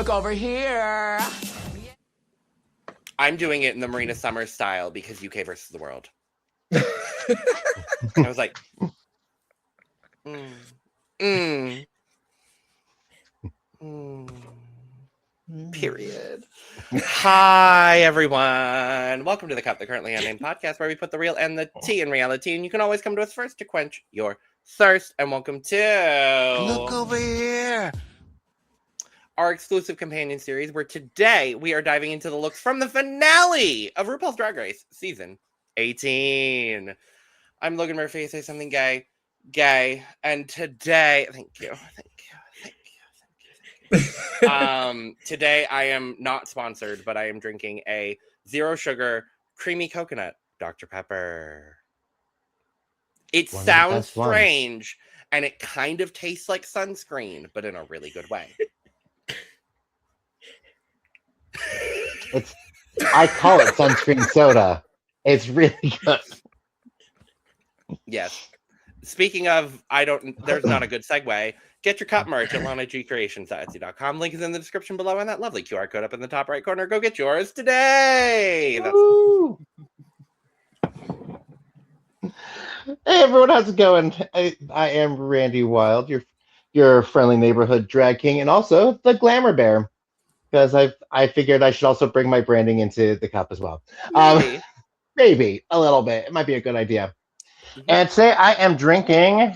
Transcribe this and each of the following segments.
Look over here. I'm doing it in the Marina Summers style because UK versus the world. I was like, period. Hi, everyone. Welcome to the Cup, the Currently Unnamed Podcast, where we put the real and the tea in reality. And you can always come to us first to quench your thirst. And welcome to... Look over here. Our exclusive companion series, where today we are diving into the looks from the finale of RuPaul's Drag Race Season 18. I'm Logan Murphy. Say something gay. And today, thank you. Today I am not sponsored, but I am drinking a 0 sugar creamy coconut Dr. Pepper. It sounds strange, and it kind of tastes like sunscreen, but in a really good way. I call it sunscreen soda. It's really good. Yes. Speaking of, there's not a good segue. Get your cup merch at lanagcreations.etsy.com. Link is in the description below and that lovely QR code up in the top right corner. Go get yours today. Hey everyone, how's it going? I am Randy Wild, your friendly neighborhood drag king, and also the glamour bear. Because I figured I should also bring my branding into the cup as well. Maybe a little bit. It might be a good idea. Mm-hmm. And today I am drinking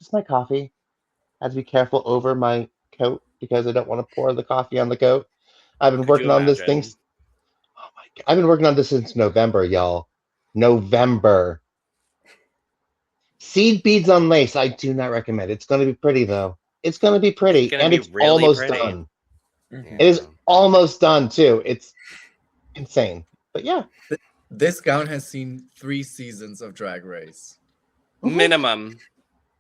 just my coffee. I have to be careful over my coat because I don't want to pour the coffee on the coat. I've been working on this thing. Oh my God. I've been working on this since November, y'all. November. Seed beads on lace. I do not recommend. It's going to be pretty though. It's going to be pretty, and it's really almost pretty. Done. Mm-hmm. It is almost done too. It's insane, but yeah. This gown has seen 3 seasons of Drag Race, minimum,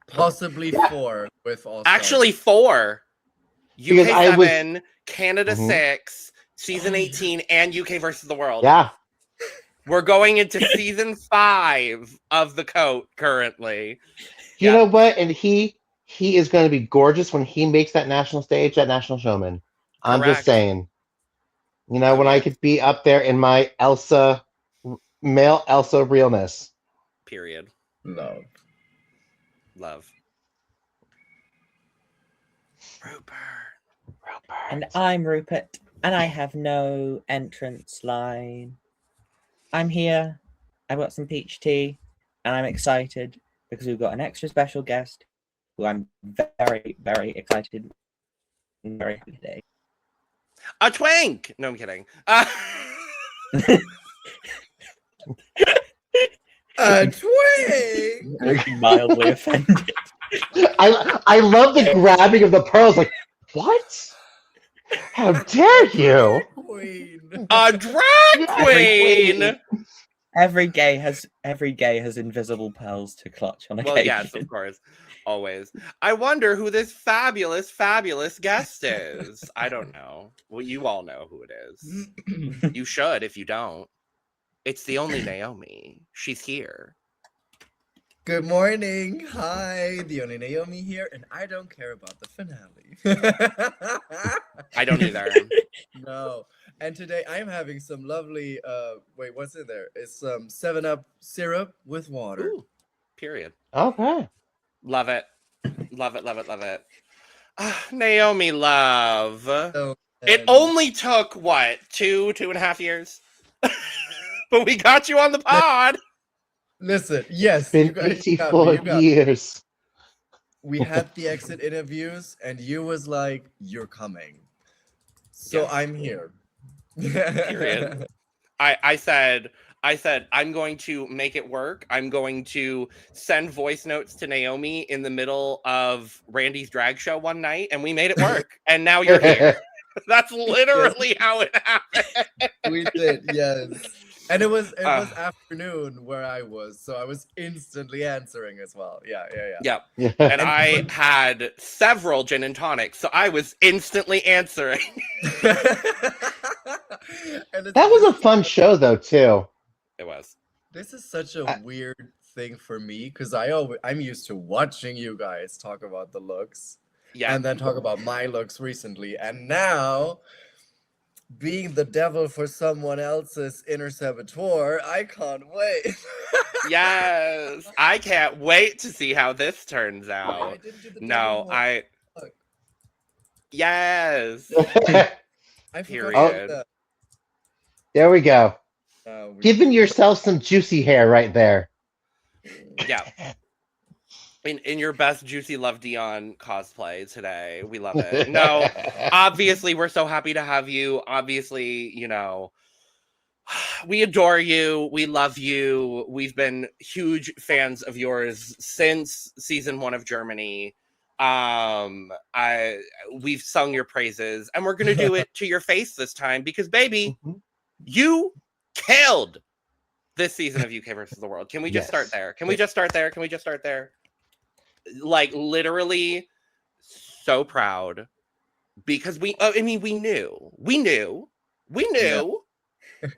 possibly 4 with all. Actually, 4. UK 7, Canada 6, season 18, and UK versus the world. Yeah, we're going into season 5 of the coat currently. You know what? And he is going to be gorgeous when he makes that national stage, that national showman. I'm just saying, you know, when I could be up there in my male Elsa realness. Period. Love. RuPert. And I'm RuPert, and I have no entrance line. I'm here. I've got some peach tea, and I'm excited because we've got an extra special guest who I'm very, very excited and very happy today. A twink! No, I'm kidding. A twink! I'm mildly offended. I love the grabbing of the pearls. Like, what? How dare you? A drag queen! Every gay has invisible pearls to clutch on occasion. Well, yes, of course. Always. I wonder who this fabulous, fabulous guest is. I don't know. Well, you all know who it is. You should if you don't. It's the Only Naomy. She's here. Good morning. Hi, the Only Naomy here, and I don't care about the finale. I don't either. No. And today I'm having some lovely, wait, what's in there? It's some 7-Up syrup with water. Ooh, period. Okay. Love it. Love it. Naomi love. It only took, what, 2.5 years? But we got you on the pod. Listen, yes. Been 54 years. We had the exit interviews, and you was like, you're coming. So yes. I'm here. Period. I said, I'm going to make it work. I'm going to send voice notes to Naomi in the middle of Randy's drag show one night, and we made it work. And now you're here. That's literally how it happened. We did, yes. And it was afternoon where I was, so I was instantly answering as well. Yeah. And I had several gin and tonics, so I was instantly answering. That was a fun show, though, too. It was. This is such a weird thing for me because I'm used to watching you guys talk about the looks. and then talk about my looks recently. And now, being the devil for someone else's inner saboteur, I can't wait. Yes, I can't wait to see how this turns out. I didn't do the No, devil look. yes. I Period. forgot that. There we go. Giving yourself some juicy hair right there. Yeah. In your best Juicy Love Dion cosplay today. We love it. No, obviously, we're so happy to have you. Obviously, you know, we adore you. We love you. We've been huge fans of yours since season 1 of Germany. We've sung your praises, and we're gonna do it to your face this time because, baby, you killed this season of UK versus the World. Can we just start there? Can we just start there? Can we just start there? Like, literally, so proud because we knew. Yeah.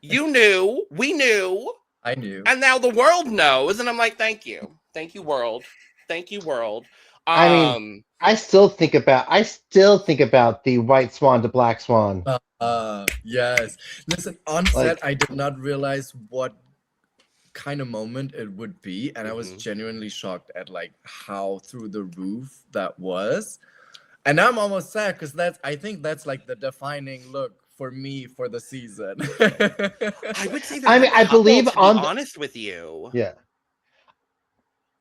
You knew, we knew. I knew. And now the world knows. And I'm like, thank you, world. Thank you, world. I mean, I still think about the white swan to black swan. Yes. Listen, on set, I did not realize what kind of moment it would be, and I was genuinely shocked at like how through the roof that was. And now I'm almost sad because I think that's like the defining look for me for the season. I would say that. I mean, I believe to be honest with you. Yeah.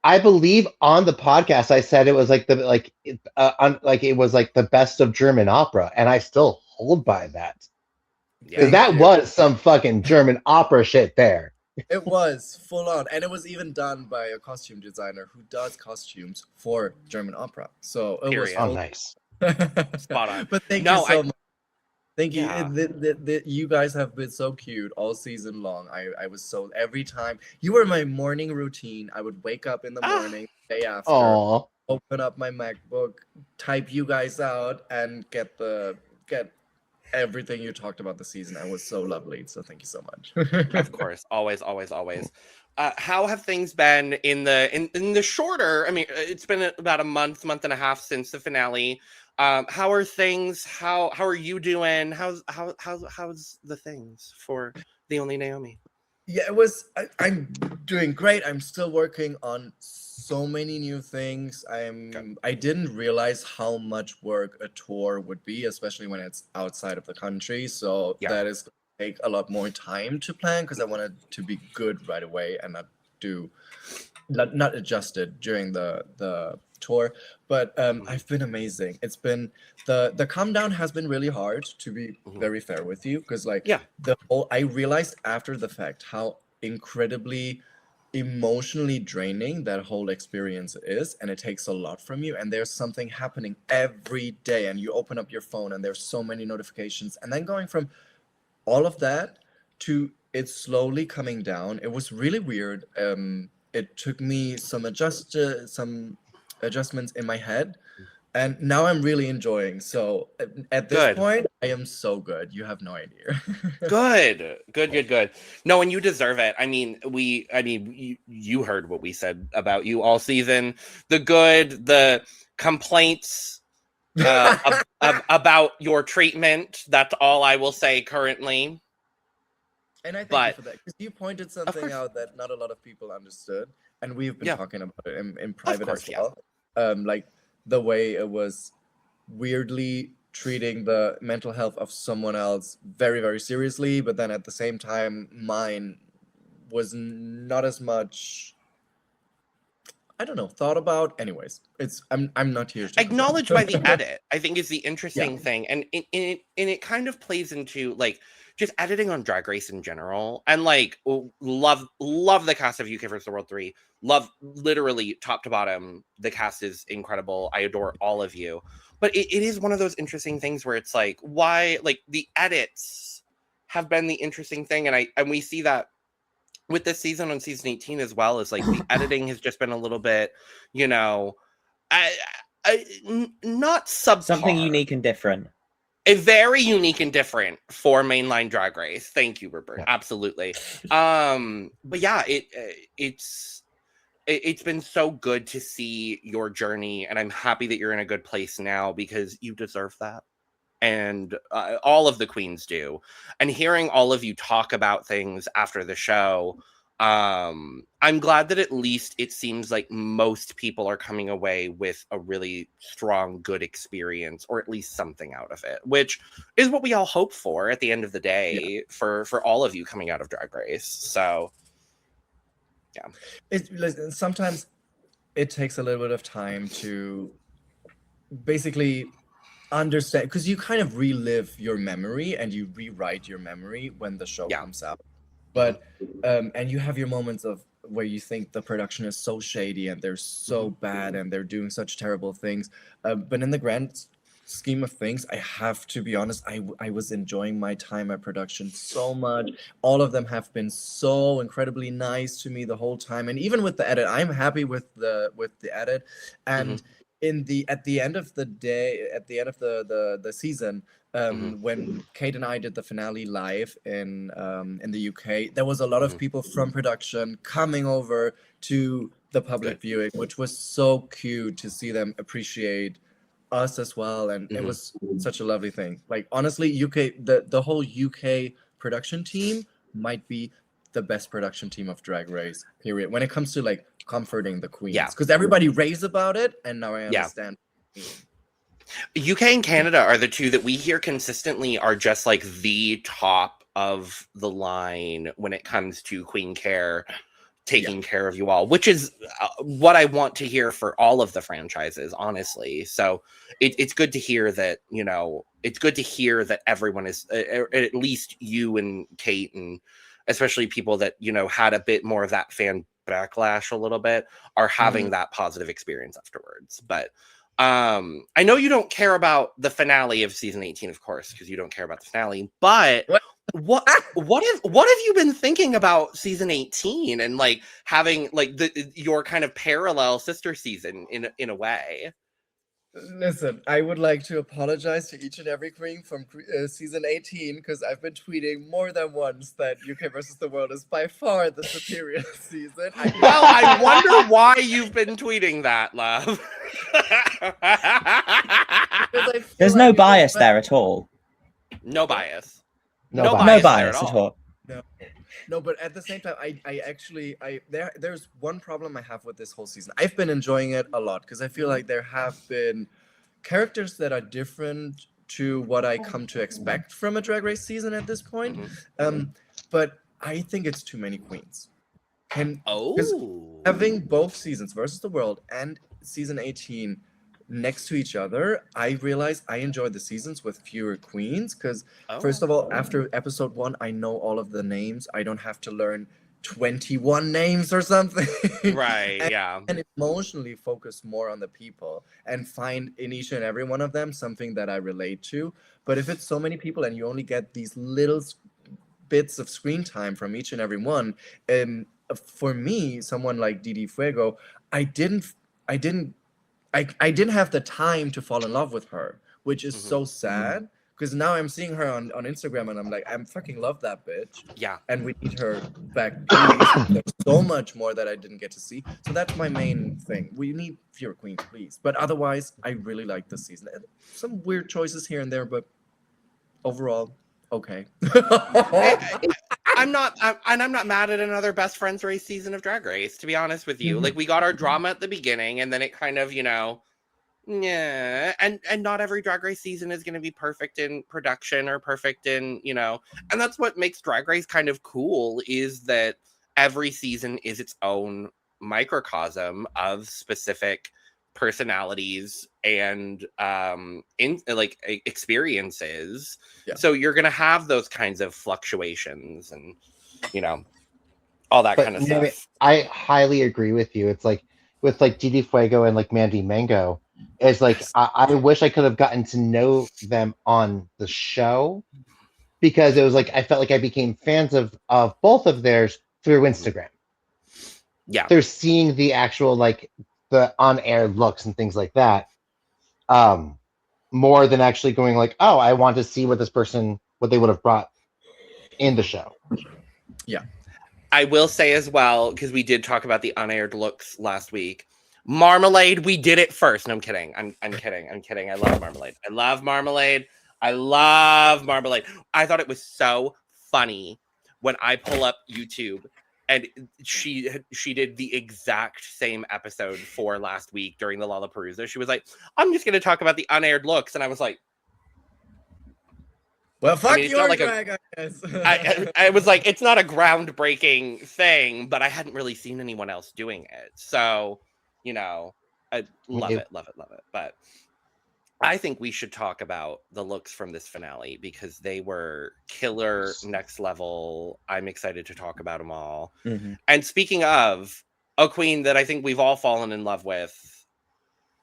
I believe on the podcast I said it was like it was like the best of German opera, and I still hold by that. Yeah, that was some fucking German opera shit there. It was full on, and it was even done by a costume designer who does costumes for German opera. So it was nice. Spot on. But thank you so much. Thank you. You guys have been so cute all season long. I was so, every time you were my morning routine. I would wake up in the morning, day after, open up my MacBook, type you guys out, and get everything you talked about the season. I was so lovely. So thank you so much. Of course, always. How have things been in the shorter? I mean, it's been about a month and a half since the finale. How are things? How are you doing? How's the things for the Only Naomi? Yeah, I'm doing great. I'm still working on so many new things. I didn't realize how much work a tour would be, especially when it's outside of the country. So that is going to take a lot more time to plan because I wanted to be good right away and not adjusted during the tour. But I've been amazing. It's been the calm down has been really hard, to be very fair with you, because I realized after the fact how incredibly emotionally draining that whole experience is, and it takes a lot from you, and there's something happening every day, and you open up your phone and there's so many notifications, and then going from all of that to it slowly coming down, it was really weird. It took me some adjustments in my head, and now I'm really enjoying. So at this point, I am so good. You have no idea. Good. No, and you deserve it. I mean, you heard what we said about you all season. The complaints about your treatment. That's all I will say currently. And I thank you for that, because you pointed something out that not a lot of people understood, and we've been talking about it in private as well. Like the way it was weirdly treating the mental health of someone else very, very seriously, but then at the same time, mine was not as much, I don't know, thought about. Anyways, I'm not here to acknowledged by the edit, I think, is the interesting thing, and it kind of plays into like just editing on Drag Race in general, and like love the cast of UK vs. the World 3. Love literally top to bottom. The cast is incredible. I adore all of you. But it is one of those interesting things where it's like, why, like, the edits have been the interesting thing, and we see that with this season on season 18 as well, is like the editing has just been a little bit, not subpar. Something unique and different. A very unique and different for mainline Drag Race. Thank you, RuPert. Yeah. Absolutely. But yeah, it's been so good to see your journey, and I'm happy that you're in a good place now because you deserve that. And all of the queens do. And hearing all of you talk about things after the show, I'm glad that at least it seems like most people are coming away with a really strong, good experience, or at least something out of it, which is what we all hope for at the end of the day for all of you coming out of Drag Race. So, yeah. Listen, sometimes it takes a little bit of time to basically understand, because you kind of relive your memory and you rewrite your memory when the show comes out. But and you have your moments of where you think the production is so shady and they're so bad and they're doing such terrible things. But in the grand scheme of things, I have to be honest, I was enjoying my time at production so much. All of them have been so incredibly nice to me the whole time, and even with the edit, I'm happy with the edit. And at the end of the day, at the end of the season, when Kate and I did the finale live in the UK, there was a lot of people from production coming over to the public viewing, which was so cute to see them appreciate us as well. And it was such a lovely thing. Like, honestly, UK, the whole UK production team might be the best production team of Drag Race, period, when it comes to like comforting the queens, because everybody raves about it, and now I understand. UK and Canada are the two that we hear consistently are just like the top of the line when it comes to queen care, taking care of you all, which is what I want to hear for all of the franchises, honestly. So it's good to hear that, you know, it's good to hear that everyone is, at least you and Kate, and especially people that, you know, had a bit more of that fan backlash a little bit, are having that positive experience afterwards. But I know you don't care about the finale of season 18, of course, because you don't care about the finale, but what have you been thinking about season 18 and like having like your kind of parallel sister season in a way? Listen, I would like to apologize to each and every queen from season 18, because I've been tweeting more than once that UK versus the World is by far the superior season. Well, I wonder why you've been tweeting that, love. There's no bias there at all. No bias. No bias at all. No, but at the same time, there's one problem I have with this whole season. I've been enjoying it a lot because I feel like there have been characters that are different to what I come to expect from a Drag Race season at this point. But I think it's too many queens. Having both seasons, Versus the World and season 18 next to each other, I realized I enjoyed the seasons with fewer queens because, first of all, after episode 1, I know all of the names. I don't have to learn 21 names or something. Right, and emotionally focus more on the people and find in each and every one of them something that I relate to. But if it's so many people and you only get these little bits of screen time from each and every one, for me, someone like Didi Fuego, I didn't have the time to fall in love with her, which is so sad, because now I'm seeing her on Instagram and I'm like, I fucking love that bitch. Yeah. And we need her back. There's so much more that I didn't get to see. So that's my main thing. We need fewer queens, please. But otherwise, I really like this season. Some weird choices here and there, but overall, okay. I'm not mad at another best friends race season of Drag Race, to be honest with you. Like, we got our drama at the beginning, and then it kind of, you know, and not every Drag Race season is going to be perfect in production or perfect in, you know, and that's what makes Drag Race kind of cool, is that every season is its own microcosm of specific personalities and in like experiences. So you're gonna have those kinds of fluctuations and, you know, all that kind of stuff. I highly agree with you. It's like with like Didi Fuego and like Mandy Mango, it's like I wish I could have gotten to know them on the show, because it was like I felt like I became fans of both of theirs through Instagram. They're seeing the actual like the on-air looks and things like that, more than actually going like, oh, I want to see what they would have brought in the show. I will say as well, because we did talk about the unaired looks last week. Marmalade, we did it first. No, I'm kidding. I'm kidding. I'm kidding. I love Marmalade. I love Marmalade. I love Marmalade. I thought it was so funny when I pull up YouTube and she did the exact same episode for last week during the Lollapalooza. She was like, I'm just going to talk about the unaired looks. And I was like, well, fuck your like drag, I guess. I was like, it's not a groundbreaking thing, but I hadn't really seen anyone else doing it. So, you know, I love it. But I think we should talk about the looks from this finale because they were killer, next level. I'm excited to talk about them all. Mm-hmm. And speaking of a queen that I think we've all fallen in love with,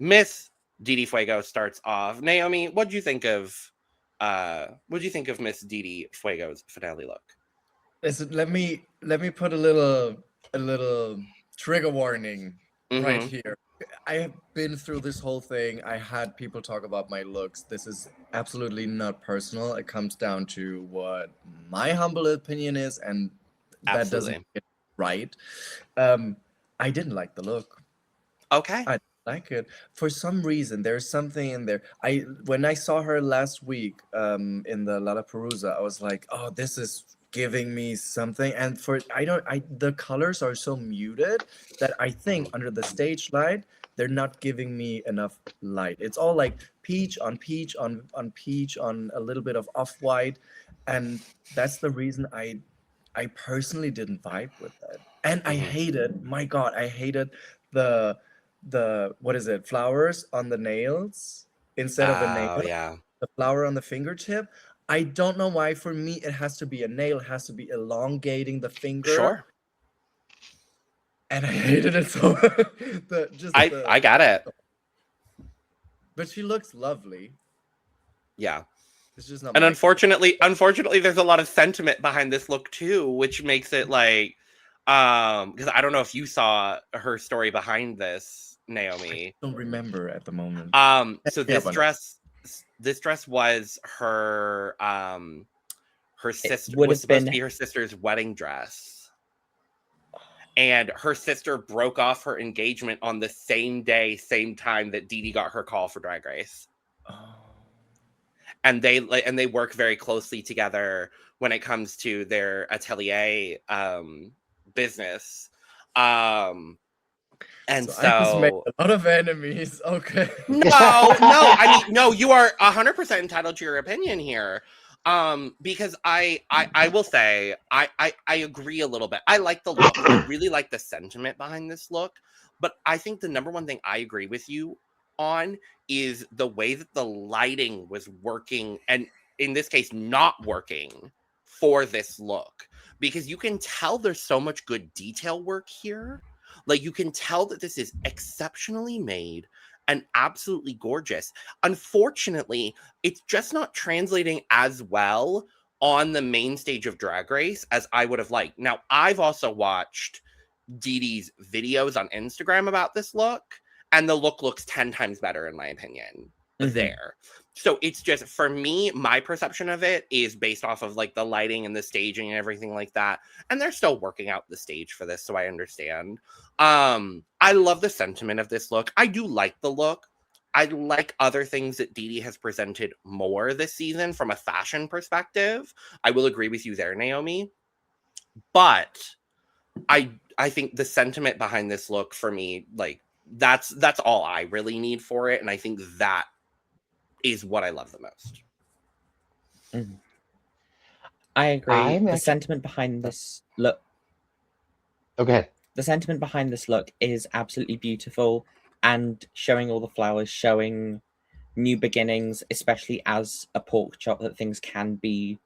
Miss Didi Fuego starts off. Naomi, what do you think of Miss Didi Fuego's finale look? Listen, let me put a little trigger warning right here. I have been through this whole thing. I had people talk about my looks. This is absolutely not personal. It comes down to what my humble opinion is, and that doesn't get right. I didn't like the look. Okay. I didn't like it. For some reason, there's something in there. When I saw her last week in the Lollapalooza, I was like, oh, this is giving me something. And the colors are so muted that I think under the stage light, they're not giving me enough light. It's all like peach on peach on peach on a little bit of off-white. And that's the reason I personally didn't vibe with that. And I hated, my God, I hated the what is it, flowers on the nails instead of a nail. Yeah. The flower on the fingertip. I don't know why. For me, it has to be a nail. It has to be elongating the finger. Sure. And I hated it so. I got it. But she looks lovely. Yeah. It's just not. And unfortunately, there's a lot of sentiment behind this look too, which makes it like, because I don't know if you saw her story behind this, Naomi. I don't remember at the moment. So this dress was her sister was supposed to be her sister's wedding dress, and her sister broke off her engagement on the same day, same time that Didi got her call for Drag Race. Oh. And they work very closely together when it comes to their atelier business. And so I just made a lot of enemies. Okay. No. I mean, no. You are 100% entitled to your opinion here, because I will say I agree a little bit. I like the look. I really like the sentiment behind this look, but I think the number one thing I agree with you on is the way that the lighting was working, and in this case, not working for this look, because you can tell there's so much good detail work here. Like, you can tell that this is exceptionally made and absolutely gorgeous. Unfortunately, it's just not translating as well on the main stage of Drag Race as I would have liked. Now, I've also watched Didi's videos on Instagram about this look, and the look looks 10 times better, in my opinion, there. So it's just, for me, my perception of it is based off of like the lighting and the staging and everything like that. And they're still working out the stage for this, so I understand. I love the sentiment of this look. I do like the look. I like other things that Didi has presented more this season from a fashion perspective. I will agree with you there, Naomi. But I think the sentiment behind this look, for me, like, that's all I really need for it. And I think that is what I love the most. I agree. The sentiment behind this look. Okay. The sentiment behind this look is absolutely beautiful, and showing all the flowers, showing new beginnings, especially as a pork chop, that things can be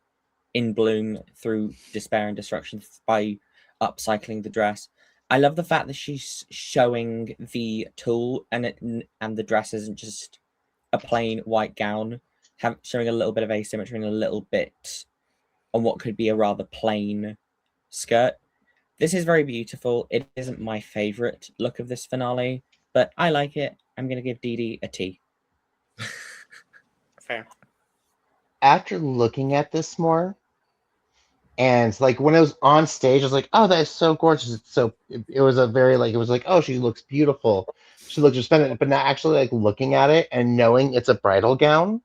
in bloom through despair and destruction by upcycling the dress. I love the fact that she's showing the tulle and the dress isn't just a plain white gown, showing a little bit of asymmetry and a little bit on what could be a rather plain skirt. This is very beautiful. It isn't my favorite look of this finale, but I like it. I'm going to give Didi a T. Fair. After looking at this more, And like when it was on stage, I was like, oh, that is so gorgeous. It was a very like, it was like, oh, she looks beautiful. She looks resplendent. But now actually like looking at it and knowing it's a bridal gown,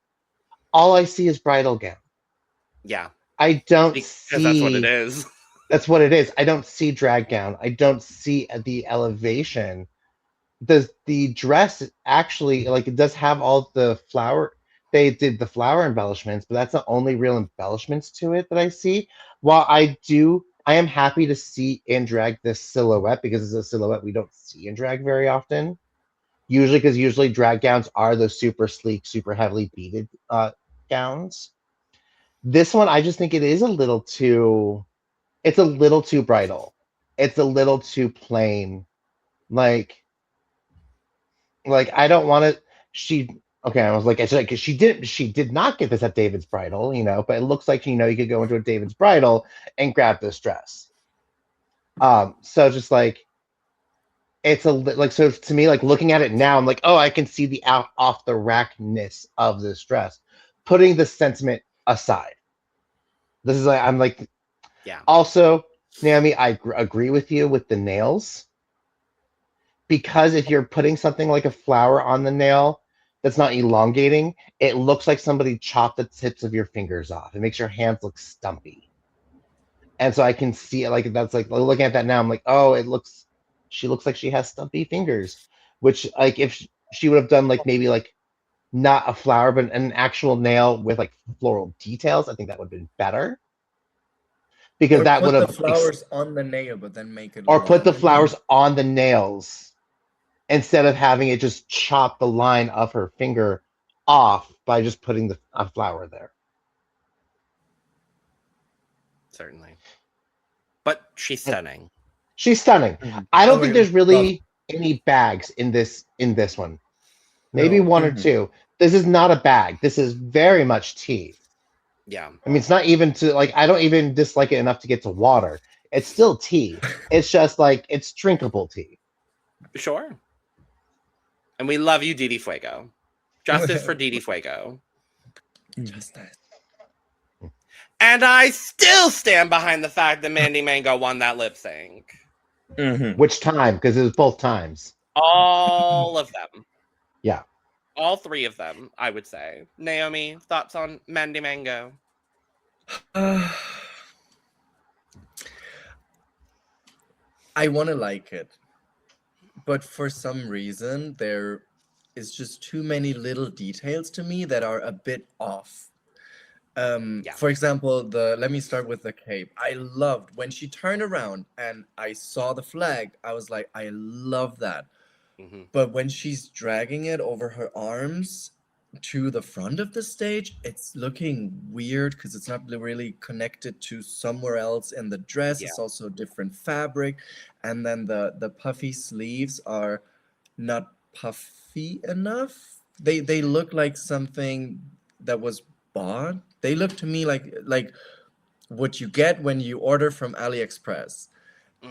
all I see is bridal gown. Yeah. I don't Because see. that's what it is. That's what it is. I don't see drag gown. I don't see the elevation. The dress actually like it does have all the flower. They did the flower embellishments, but that's the only real embellishments to it that I see. While I am happy to see in drag this silhouette because it's a silhouette we don't see in drag very often. Usually drag gowns are those super sleek, super heavily beaded gowns. This one, I just think it is a little too. It's a little too bridal. It's a little too plain. Like I don't want to. She okay. I was like, I said, because she did not get this at David's bridal, but it looks like you could go into a David's bridal and grab this dress. So just like it's so to me, like looking at it now, I'm like, oh, I can see the off the rackness of this dress. Putting the sentiment aside, this is like I'm like, Yeah. Also, Naomi, I agree with you with the nails. Because if you're putting something like a flower on the nail that's not elongating, it looks like somebody chopped the tips of your fingers off. It makes your hands look stumpy. And so I can see it like that's like looking at that now, I'm like, oh, she looks like she has stumpy fingers. Which like if she would have done like maybe like not a flower, but an actual nail with like floral details, I think that would have been better. Because Or that put would the have flowers on the nail, but then make it or put the long. flowers on the nails instead of having it just chop the line of her finger off by just putting a flower there. Certainly. But she's stunning. She's stunning. Mhm. I don't Oh, think yeah. there's really any bags in this one. Maybe No. one or two. This is not a bag. This is very much tea. Yeah. I mean, it's not even to like. I don't even dislike it enough to get to water. It's still tea. It's just like it's drinkable tea. Sure. And we love you, Didi Fuego. Justice for Didi Fuego. Justice. And I still stand behind the fact that Mandy Mango won that lip sync. Mhm. Which time? Because it was both times. All of them. Yeah. All three of them, I would say. Naomi, thoughts on Mandy Mango? I want to like it, but for some reason there is just too many little details to me that are a bit off. Yeah. For example, let me start with the cape. I loved when she turned around and I saw the flag. I was like, I love that. Mm-hmm. But when she's dragging it over her arms to the front of the stage, it's looking weird because it's not really connected to somewhere else in the dress. Yeah. It's also different fabric. And then the puffy sleeves are not puffy enough. They look like something that was bought. They look to me like what you get when you order from AliExpress.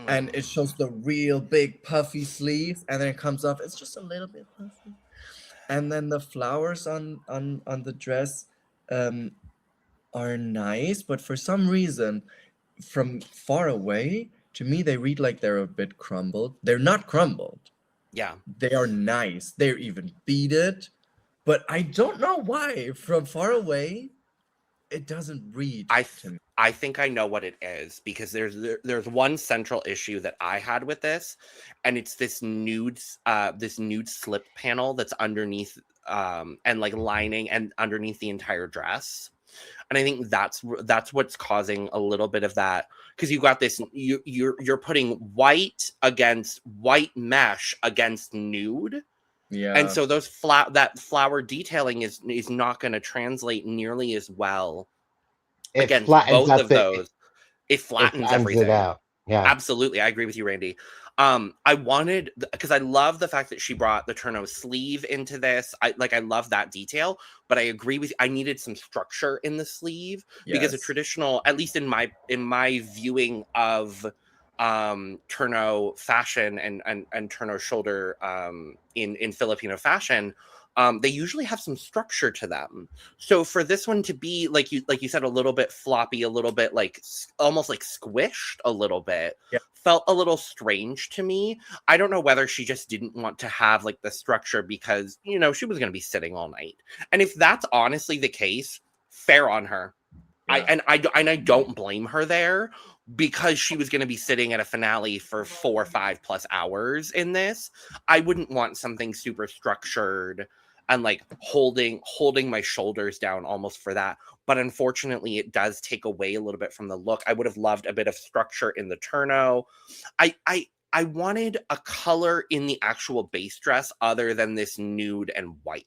And it shows the real big puffy sleeves, and then it comes off. It's just a little bit puffy, and then the flowers on the dress are nice, but for some reason, from far away, to me they read like they're a bit crumbled. They're not crumbled. Yeah. They are nice. They're even beaded, but I don't know why. From far away, it doesn't read to me. I think I know what it is because there's one central issue that I had with this, and it's this nude slip panel that's underneath and like lining and underneath the entire dress. And I think that's what's causing a little bit of that, because you got this you're putting white against white mesh against nude. Yeah. And so that flower detailing is not going to translate nearly as well against both of those. It flattens everything. It out. Yeah. Absolutely. I agree with you, Randy. I wanted, because I love the fact that she brought the turno sleeve into this. I love that detail, but I agree with you. I needed some structure in the sleeve because a traditional, at least in my viewing of turno fashion and turno shoulder in Filipino fashion, they usually have some structure to them. So for this one to be like you said, a little bit floppy, a little bit like almost like squished a little bit, felt a little strange to me. I don't know whether she just didn't want to have like the structure because, you know, she was going to be sitting all night. And if that's honestly the case, fair on her. Yeah. I don't blame her there, because she was going to be sitting at a finale for 4 or 5+ hours in this. I wouldn't want something super structured and like holding my shoulders down almost for that. But unfortunately, it does take away a little bit from the look. I would have loved a bit of structure in the turno. I wanted a color in the actual base dress other than this nude and white.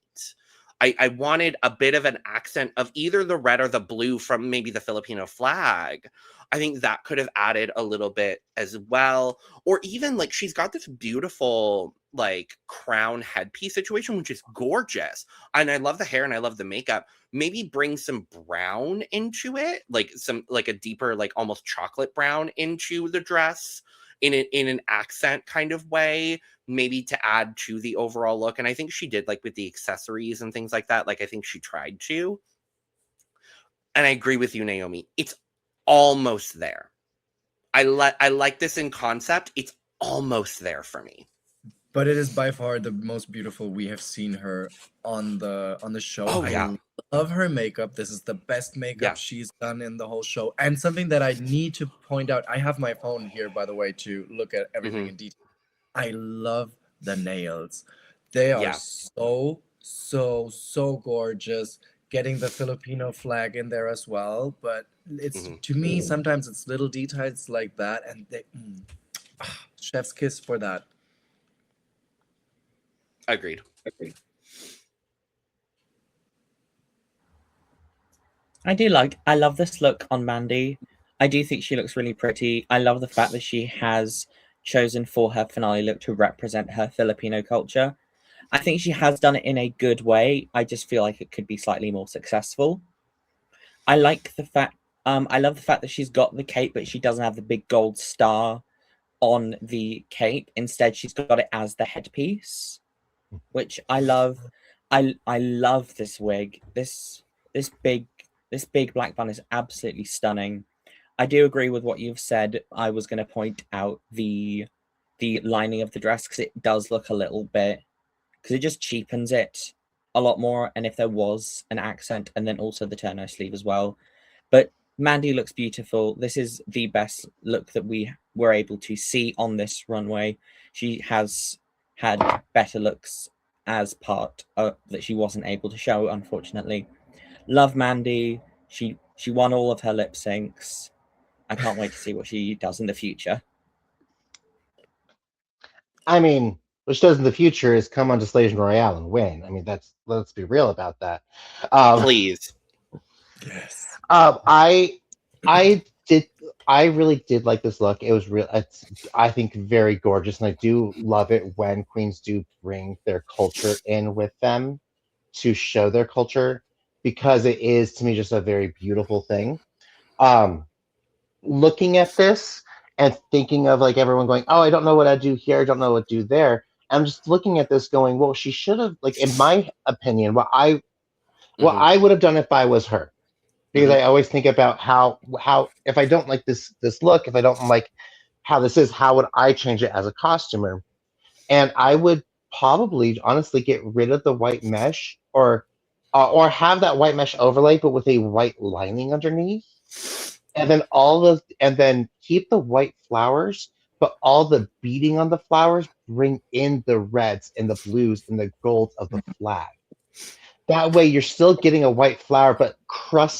I wanted a bit of an accent of either the red or the blue from maybe the Filipino flag. I think that could have added a little bit as well. Or even like she's got this beautiful like crown headpiece situation, which is gorgeous. And I love the hair and I love the makeup. Maybe bring some brown into it, like some like a deeper, like almost chocolate brown into the dress in an accent kind of way, maybe to add to the overall look. And I think she did, like with the accessories and things like that. Like I think she tried to. And I agree with you, Naomi. It's almost there. I like this in concept. It's almost there for me. But it is by far the most beautiful we have seen her on the show. Oh, yeah. I love her makeup. This is the best makeup she's done in the whole show. And something that I need to point out, I have my phone here, by the way, to look at everything in detail. I love the nails. They are so gorgeous. Getting the Filipino flag in there as well. But it's to me, sometimes it's little details like that. And they, chef's kiss for that. Agreed. I love this look on Mandy. I do think she looks really pretty. I love the fact that she has chosen for her finale look to represent her Filipino culture. I think she has done it in a good way. I just feel like it could be slightly more successful. I like the fact, I love the fact that she's got the cape, but she doesn't have the big gold star on the cape. Instead, she's got it as the headpiece, which I love. I love this wig. This big black bun is absolutely stunning. I do agree with what you've said. I was going to point out the lining of the dress because it does look a little bit, because it just cheapens it a lot more. And if there was an accent, and then also the turno sleeve as well. But Mandy looks beautiful. This is the best look that we were able to see on this runway. She has had better looks as part of that she wasn't able to show, unfortunately. Love Mandy. She won all of her lip syncs. I can't wait to see what she does in the future. I mean, what she does in the future is come onto Station Royale and win. I mean, let's be real about that. Please. Yes. I really did like this look. It was real. It's, I think, very gorgeous, and I do love it when queens do bring their culture in with them to show their culture, because it is, to me, just a very beautiful thing. Looking at this and thinking of like everyone going, oh, I don't know what I'd do here, I don't know what to do there. I'm just looking at this going, well, she should have, like, in my opinion, what I would have done if I was her. Because I always think about how if I don't like this look, if I don't like how this is, how would I change it as a costumer? And I would probably honestly get rid of the white mesh, or have that white mesh overlay, but with a white lining underneath, and then keep the white flowers, but all the beading on the flowers, bring in the reds and the blues and the golds of the flag. That way, you're still getting a white flower, but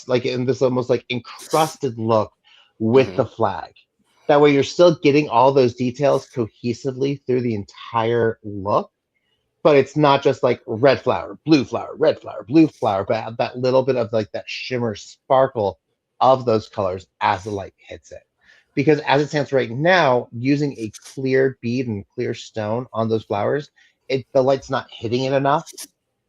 like in this almost like encrusted look with the flag. That way, you're still getting all those details cohesively through the entire look, but it's not just like red flower, blue flower, red flower, blue flower, but that little bit of like that shimmer sparkle of those colors as the light hits it. Because as it stands right now, using a clear bead and clear stone on those flowers, the light's not hitting it enough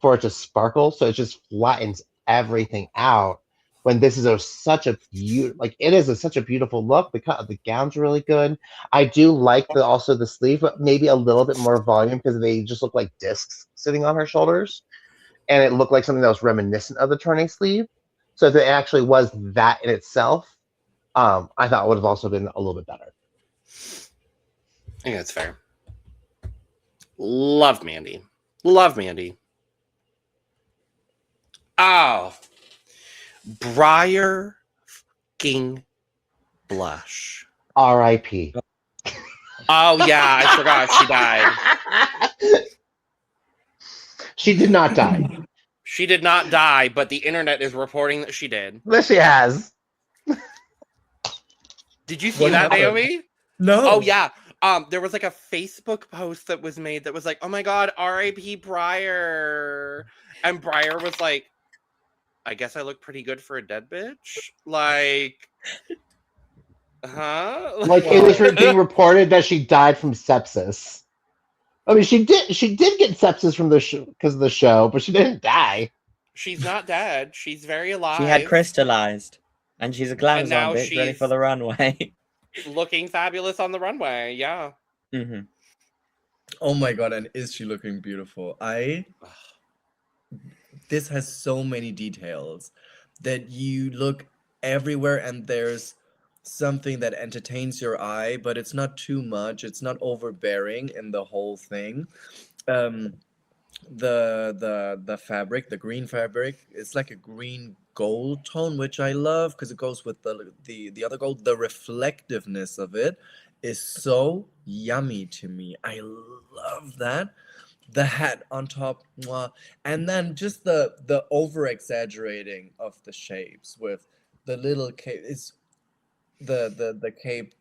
for it to sparkle, so it just flattens everything out. When this is such a beautiful look. The gown's really good. I do like also the sleeve, but maybe a little bit more volume, because they just look like discs sitting on her shoulders. and it looked like something that was reminiscent of the turning sleeve. So if it actually was that in itself, I thought it would have also been a little bit better. I think that's fair. Love Mandy. Love Mandy. Oh. Briar fucking Blush. R.I.P. Oh, yeah. I forgot she died. She did not die. She did not die, but the internet is reporting that she did. But she has. Did you see What that, happened? Naomi? No. Oh, yeah. There was like a Facebook post that was made that was like, oh my God, R.I.P. Briar. And Briar was like, I guess I look pretty good for a dead bitch. Like, huh? Like it was being reported that she died from sepsis. I mean, she did get sepsis from the show because of the show, but she didn't die. She's not dead. She's very alive. She had crystallized, and she's a glamazon now bitch ready she's- for the runway. Looking fabulous on the runway. Yeah. Mm-hmm. Oh my god, and is she looking beautiful? This has so many details that you look everywhere and there's something that entertains your eye, but it's not too much. It's not overbearing in the whole thing. The fabric, the green fabric, it's like a green gold tone, which I love because it goes with the other gold. The reflectiveness of it is so yummy to me. I love that. The hat on top, mwah. And then just the over exaggerating of the shapes with the little cape. It's the cape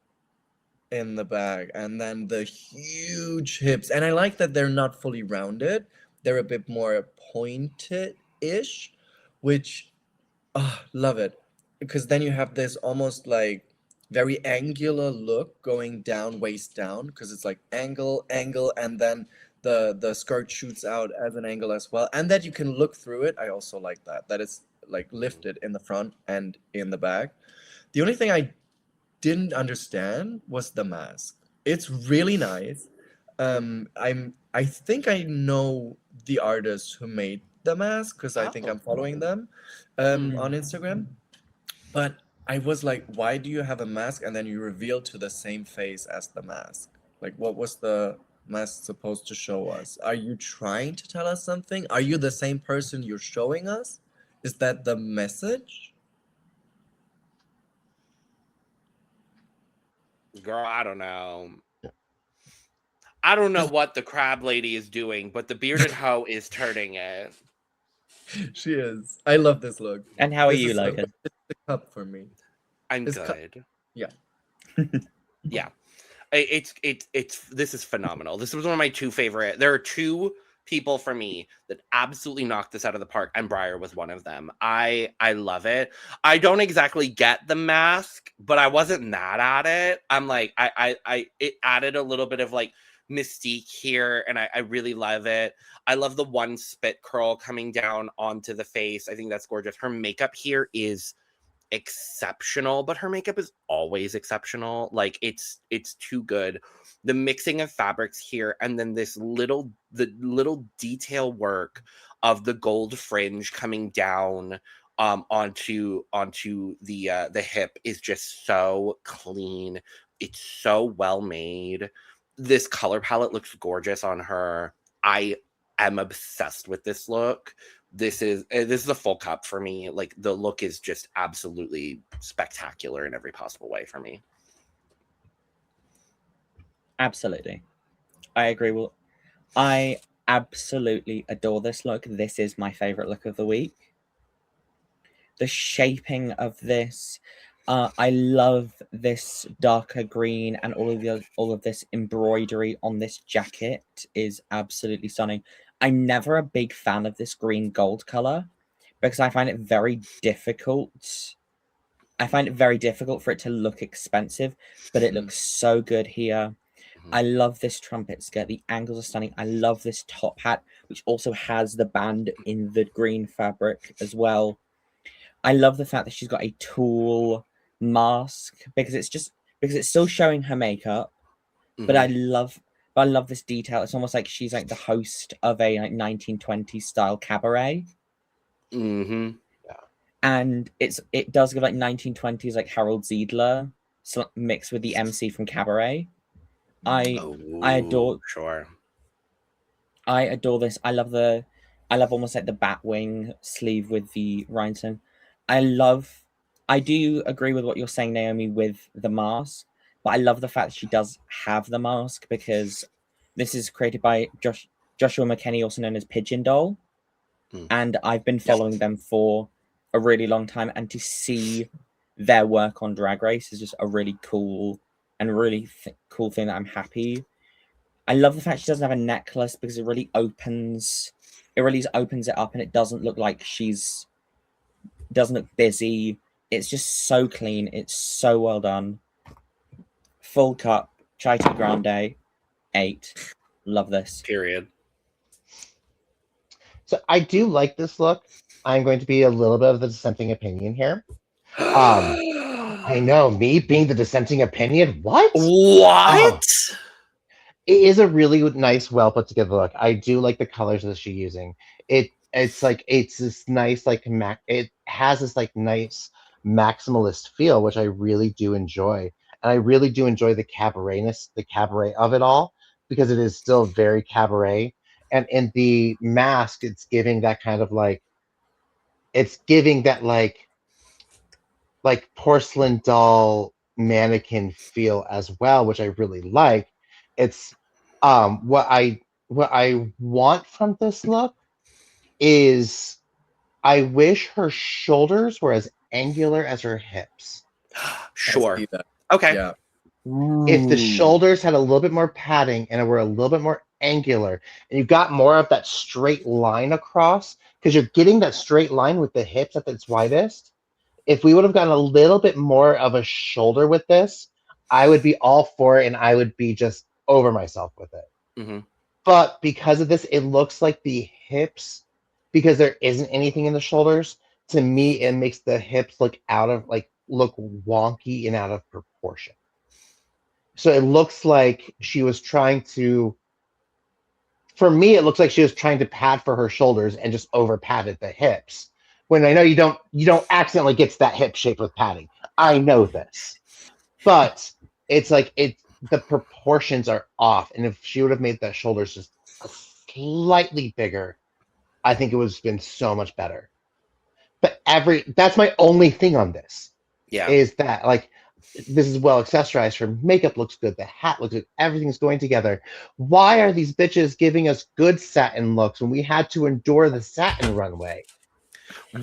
in the bag, and then the huge hips. And I like that they're not fully rounded. They're a bit more pointed-ish, which love it. Because then you have this almost like very angular look going down, waist down, because it's like angle, and then the skirt shoots out as an angle as well, and that you can look through it. I also like that it's like lifted in the front and in the back. The only thing I didn't understand was the mask. It's really nice. I think I know the artist who made the mask because I think I'm following them on Instagram. But I was like, why do you have a mask and then you reveal to the same face as the mask? Like, what was the mask supposed to show us? Are you trying to tell us something? Are you the same person you're showing us? Is that the message? Girl, I don't know. I don't know what the crab lady is doing, but the bearded hoe is turning it. She is. I love this look. And how are This you, is Logan? It's the cup for me. I'm It's good. Yeah. Yeah. It's this is phenomenal. This was one of my two favorite. There are two people for me that absolutely knocked this out of the park, and Briar was one of them. I love it. I don't exactly get the mask, but I wasn't mad at it. I'm like, it added a little bit of like mystique here, and I really love it. I love the one spit curl coming down onto the face. I think that's gorgeous. Her makeup here is exceptional, but her makeup is always exceptional. Like it's too good. The mixing of fabrics here, and then the little detail work of the gold fringe coming down onto the hip is just so clean. It's so well made. This color palette looks gorgeous on her. I am obsessed with this look. This is a full cup for me. Like the look is just absolutely spectacular in every possible way for me. Absolutely. I agree. Well, I absolutely adore this look. This is my favorite look of the week. The shaping of this, I love this darker green, and all of this embroidery on this jacket is absolutely stunning. I'm never a big fan of this green gold color because I find it very difficult. I find it very difficult for it to look expensive, but it looks so good here. I love this trumpet skirt. The angles are stunning. I love this top hat, which also has the band in the green fabric as well. I love the fact that she's got a tulle mask because it's still showing her makeup, but I love But I love this detail. It's almost like she's like the host of a like 1920s style cabaret. Mm-hmm. And it does give like 1920s like Harold Ziedler mixed with the MC from Cabaret. I adore this. I love almost like the bat wing sleeve with the rhinestone. I do agree with what you're saying, Naomi, with the mask, but I love the fact that she does have the mask because this is created by Joshua McKenney, also known as Pigeon Doll. And I've been following them for a really long time, and to see their work on Drag Race is just a really cool and really cool thing that I'm happy. I love the fact she doesn't have a necklace because it really opens it up, and it doesn't look like doesn't look busy. It's just so clean. It's so well done. Full cup, chai tea grande, 8. Love this. Period. So I do like this look. I'm going to be a little bit of the dissenting opinion here. I know, me being the dissenting opinion. What? It is a really nice, well put together look. I do like the colors that she's using. It's this nice it has this like nice maximalist feel, which I really do enjoy, and I really do enjoy the cabaret of it all because it is still very cabaret. And in the mask, it's giving that kind of like porcelain doll mannequin feel as well, which I really like. It's what I want from this look is I wish her shoulders were as angular as her hips. Sure. Okay. Yeah. If the shoulders had a little bit more padding and were a little bit more angular, and you got more of that straight line across, because you're getting that straight line with the hips at its widest. If we would have gotten a little bit more of a shoulder with this, I would be all for it, and I would be just over myself with it. Mm-hmm. But because of this, it looks like the hips, because there isn't anything in the shoulders, to me, it makes the hips look wonky and out of proportion. So it looks like she was trying to, for me, it looks like she was trying to pad for her shoulders and just over padded the hips. When I know you don't accidentally get to that hip shape with padding. I know this. But it's like the proportions are off. And if she would have made the shoulders just slightly bigger, I think it would have been so much better. But that's my only thing on this. Yeah. Is that like this is well accessorized. Her makeup looks good, the hat looks good, everything's going together. Why are these bitches giving us good satin looks when we had to endure the satin runway? I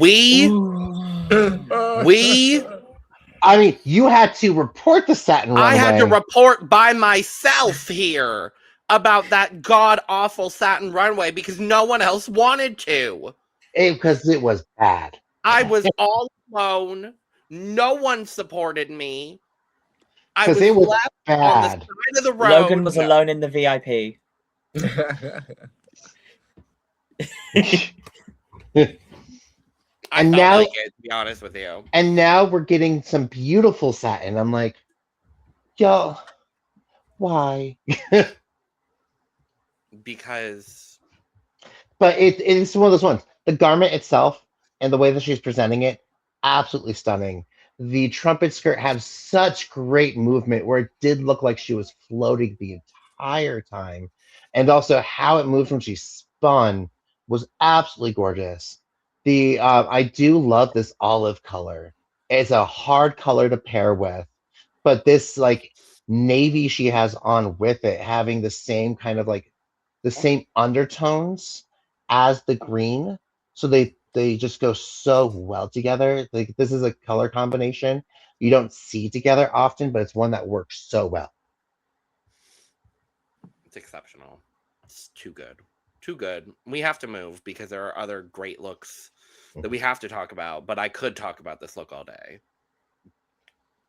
mean, you had to report the satin runway. I had to report by myself here about that god-awful satin runway because no one else wanted to. Because it was bad. I was all alone. No one supported me. I was left bad. on the side of the road. Logan was alone in the VIP. I felt like it, to be honest with you. And now we're getting some beautiful satin. I'm like, yo, why? Because. But it's one of those ones. The garment itself and the way that she's presenting it, absolutely stunning. The trumpet skirt had such great movement where it did look like she was floating the entire time. And also how it moved when she spun was absolutely gorgeous. I do love this olive color. It's a hard color to pair with, but this like navy she has on with it having the same kind of like the same undertones as the green. So they just go so well together. Like this is a color combination you don't see together often, but it's one that works so well. It's exceptional. It's too good. Too good. We have to move because there are other great looks that we have to talk about, but I could talk about this look all day.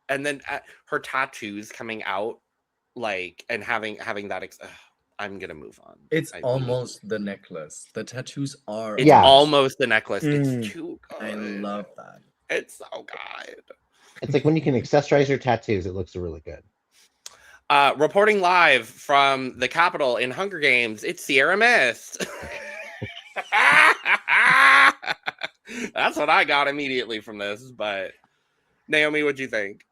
And then her tattoos coming out, like, and having that. I'm gonna move on. It's almost the necklace. The tattoos are. It's almost the necklace. It's too good. I love that. It's so good. It's like when you can accessorize your tattoos, it looks really good. Reporting live from the Capitol in Hunger Games, it's Ciara Myst. That's what I got immediately from this. But Naomi, what'd you think?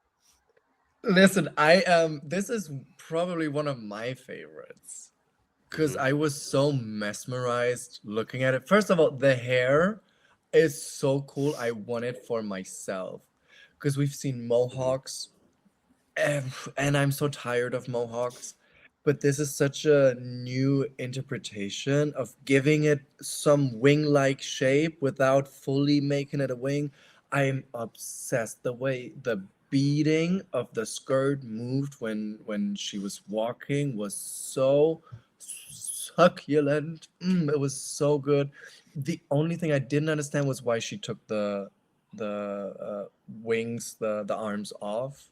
Listen, this is probably one of my favorites because I was so mesmerized looking at it. First of all, the hair is so cool. I want it for myself because we've seen mohawks, and I'm so tired of mohawks. But this is such a new interpretation of giving it some wing-like shape without fully making it a wing. I'm obsessed. The way the beading of the skirt moved when she was walking was so succulent. It was so good. The only thing I didn't understand was why she took the wings, the arms off.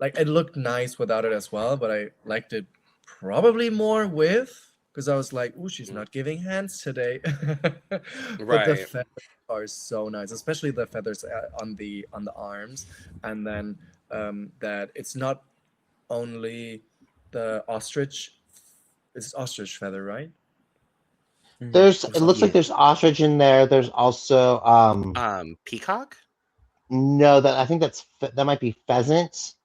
Like, it looked nice without it as well, but I liked it probably more with, because I was like, "Ooh, she's not giving hands today." But the Right. feathers are so nice, especially the feathers on the arms, and then that it's not only the ostrich. It's ostrich feather, right? It looks like there's ostrich in there. There's also Peacock? no, that I think that might be pheasant.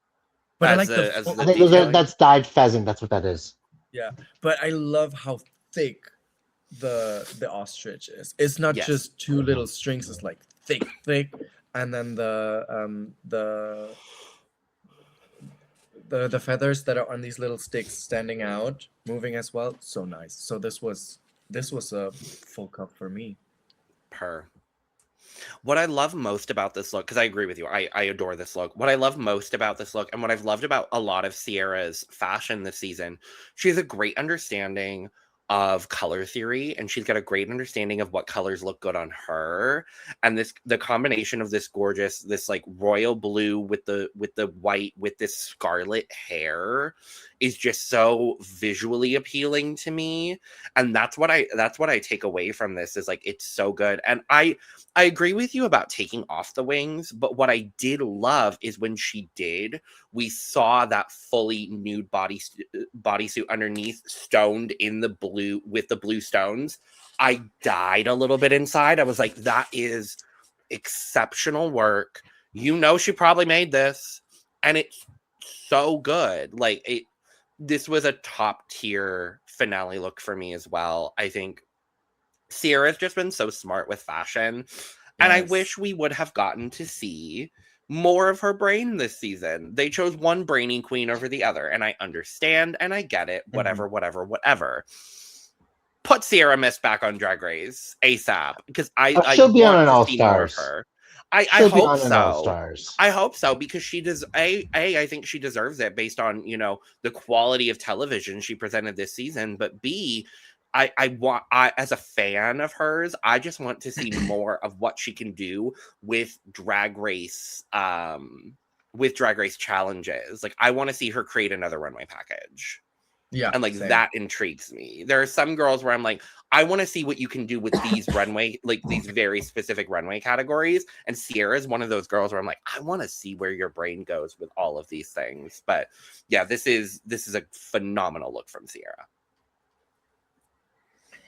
But I As like the- the as full- the I think detailing? that's dyed pheasant. That's what that is. yeah, but I love how thick the ostrich is. It's not Yes. just two little strings. It's like thick, and then the feathers that are on these little sticks standing out, moving as well. So nice. So this was a full cup for me. Per. What I love most about this look, because I agree with you, I adore this look. What I love most about this look, and what I've loved about a lot of Ciara's fashion this season, she has a great understanding of color theory, and she's got a great understanding of what colors look good on her. And the combination of this gorgeous, this like royal blue with the white with this scarlet hair is just so visually appealing to me. And that's what I take away from this, is like, it's so good. And I agree with you about taking off the wings, but what I did love is when she did, we saw that fully nude bodysuit underneath, stoned in the blue with the blue stones. I died a little bit inside. I was like, that is exceptional work. You know, she probably made this, and it's so good. Like, this was a top tier finale look for me as well. I think Ciara's just been so smart with fashion, and I Yes. wish we would have gotten to see more of her brain this season. They chose one brainy queen over the other, and I understand and I get it. Whatever. Put Ciara Myst back on Drag Race ASAP, because she'll be on an want to see more of All-Stars. her. I She'll be hope on an so. All-Stars. I hope so, because she does. I think she deserves it based on, you know, the quality of television she presented this season. But B, I as a fan of hers, I just want to see more of what she can do with Drag Race. With Drag Race challenges, like, I want to see her create another runway package. Yeah, And like, same. that intrigues me. There are some girls where I'm like, I want to see what you can do with these runway, like these very specific runway categories. And Ciara is one of those girls where I'm like, I want to see where your brain goes with all of these things. But yeah, this is a phenomenal look from Ciara.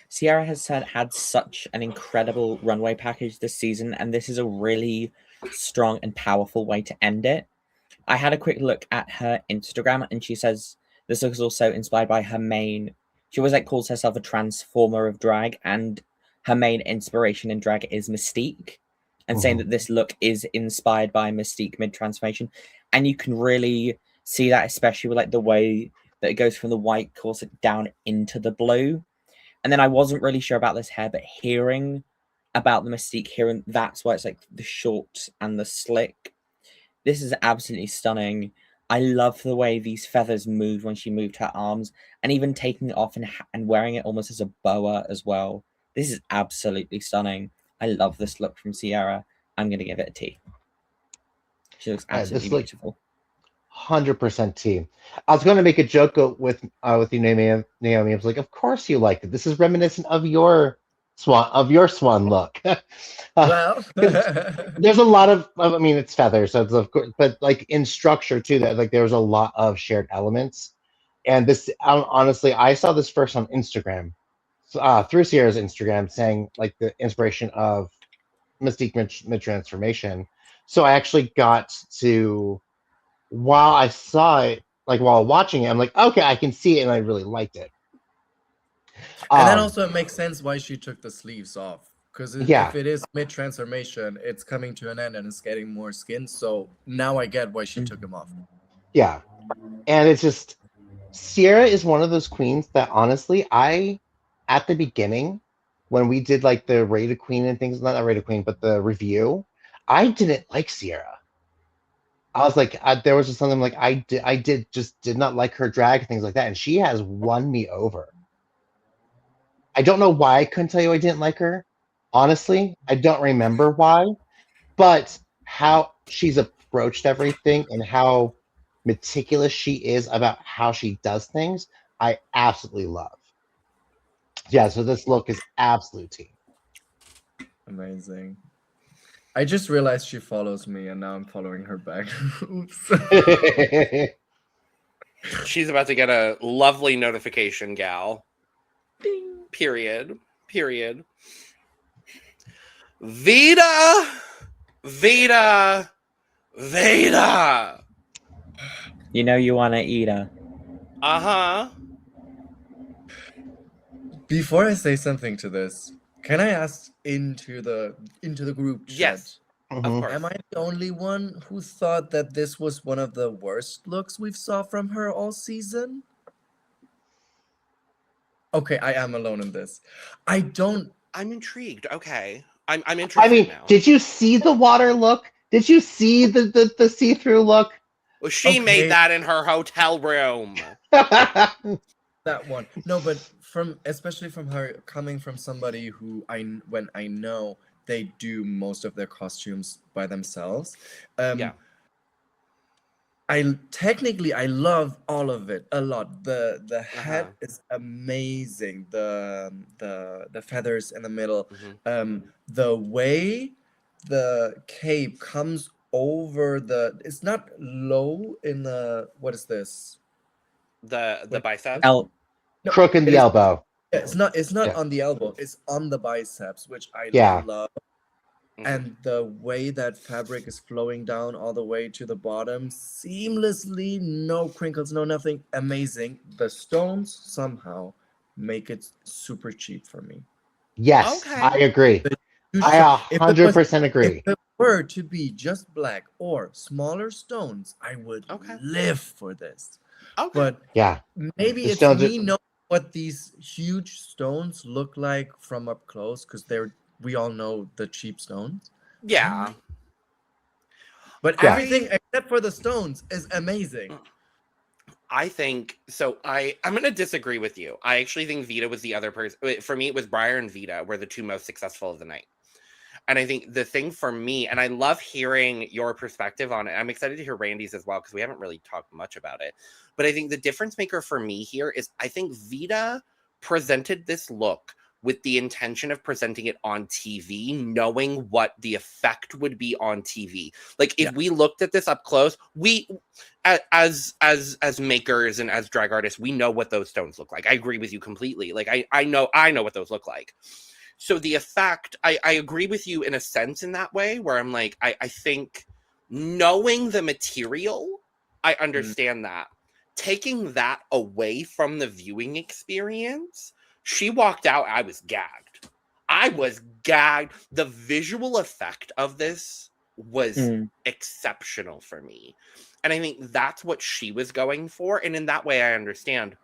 Ciara has had such an incredible runway package this season, and this is a really strong and powerful way to end it. I had a quick look at her Instagram, and she says this look is also inspired by her main. She always calls herself a transformer of drag, and her main inspiration in drag is Mystique, and saying that this look is inspired by Mystique mid-transformation. And you can really see that, especially with the way that it goes from the white corset down into the blue. And then I wasn't really sure about this hair, but hearing about the Mystique, hearing that's why it's the short and the slick. This is absolutely stunning. I love the way these feathers moved when she moved her arms, and even taking it off and wearing it almost as a boa as well. This is absolutely stunning. I love this look from Ciara. I'm going to give it a T. She looks absolutely beautiful. 100% T. I was going to make a joke with you, Naomi. I was like, of course you liked it. This is reminiscent of your your swan look. Well, There's a lot of, I mean, it's feathers, so it's of course, but like in structure too, that like there was a lot of shared elements. And this, honestly, I saw this first on Instagram, through Ciara's Instagram, saying like the inspiration of Mystique mid transformation. So I actually got to, while I saw it, like while watching it, I'm like, okay, I can see it, and I really liked it. and then also it makes sense why she took the sleeves off. Because Yeah. if it is mid transformation, it's coming to an end and it's getting more skin. So now I get why she took them off. Yeah. And it's just, Ciara is one of those queens that honestly, at the beginning, when we did like the Rated Queen and things, not Rated Queen, but the review, I didn't like Ciara. I was like, there was just something like I did not like her drag, things like that. And she has won me over. I don't know why I couldn't tell you I didn't like her. Honestly, I don't remember why, but how she's approached everything and how meticulous she is about how she does things, I absolutely love. Yeah, so this look is absolute tea. Amazing. I just realized she follows me and now I'm following her back. Oops. She's about to get a lovely notification, gal. Ding. Period. Vita. You know you want to eat her. Uh-huh. Before I say something to this, can I ask into the group chat? Yes. Mhm. Of course. Am I the only one who thought that this was one of the worst looks we've saw from her all season? Okay, I am alone in this. I'm intrigued. Okay. I'm interested I mean, now. did you see the water look? Did you see the see-through look? Well, she Okay. made that in her hotel room. That one. No, but especially from her coming from somebody who when I know they do most of their costumes by themselves. Yeah. I love all of it a lot. The head is amazing. The feathers in the middle. The way the cape comes over it's not low in the, what is this? The bicep. No, Crook in it the is- elbow. yeah, it's not Yeah. on the elbow. It's on the biceps, which I Yeah. love. And the way that fabric is flowing down all the way to the bottom seamlessly, no crinkles, no nothing. Amazing. The stones somehow make it super cheap for me. Yes, Okay. I agree. I 100% agree. If it were to be just black or smaller stones, I would live for this. Okay. But yeah, maybe the it's stones me knowing what these huge stones look like from up close, because we all know the cheap stones. Yeah. But everything except for the stones is amazing. I think so. I'm going to disagree with you. I actually think Vita was the other person. For me, it was Briar and Vita were the two most successful of the night. And I think the thing for me, and I love hearing your perspective on it. I'm excited to hear Randy's as well, because we haven't really talked much about it. But I think the difference maker for me here is I think Vita presented this look with the intention of presenting it on TV, knowing what the effect would be on TV. Like if we looked at this up close, we as makers and as drag artists, we know what those stones look like. I agree with you completely. Like I know what those look like. So the effect, I agree with you in a sense in that way, where I'm like, I think knowing the material, I understand that. Taking that away from the viewing experience, she walked out, I was gagged. The visual effect of this was exceptional for me. And I think that's what she was going for. And in that way, I understand.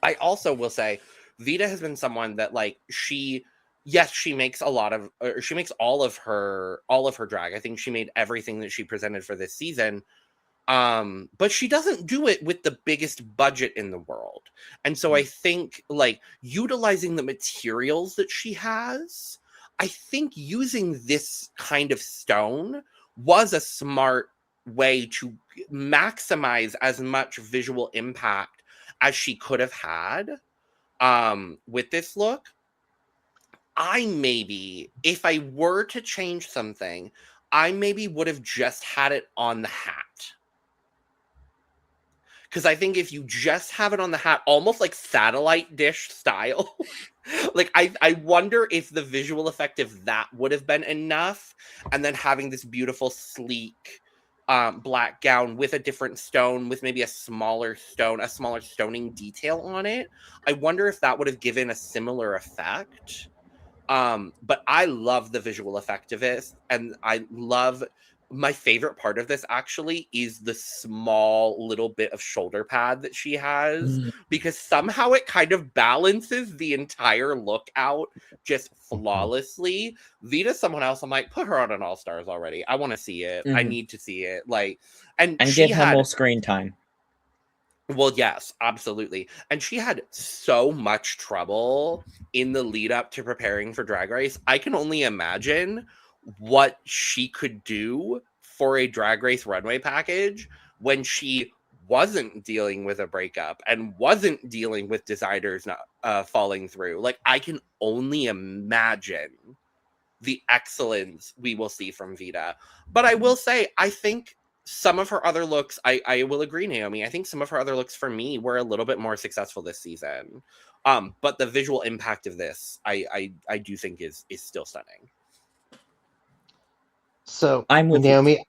I also will say, Vita has been someone that, like, she makes all of her drag. I think she made everything that she presented for this season. But she doesn't do it with the biggest budget in the world. And so I think, like, utilizing the materials that she has, I think using this kind of stone was a smart way to maximize as much visual impact as she could have had with this look. if I were to change something, I maybe would have just had it on the hat. Because I think if you just have it on the hat, almost like satellite dish style, like I wonder if the visual effect of that would have been enough. And then having this beautiful, sleek black gown with a different stone, with maybe a smaller stoning detail on it. I wonder if that would have given a similar effect. But I love the visual effect of it, and my favorite part of this actually is the small little bit of shoulder pad that she has, because somehow it kind of balances the entire look out just flawlessly. Vita's someone else I'm like, put her on an All Stars already. I want to see it. I need to see it. Like, and give her more screen time. Well, yes, absolutely. And she had so much trouble in the lead up to preparing for Drag Race. I can only imagine what she could do for a Drag Race runway package when she wasn't dealing with a breakup and wasn't dealing with designers not falling through. Like, I can only imagine the excellence we will see from Vita. But I will say, I think some of her other looks, I will agree, Naomi. I think some of her other looks for me were a little bit more successful this season. But the visual impact of this, I do think is still stunning. So I'm with Naomi. you.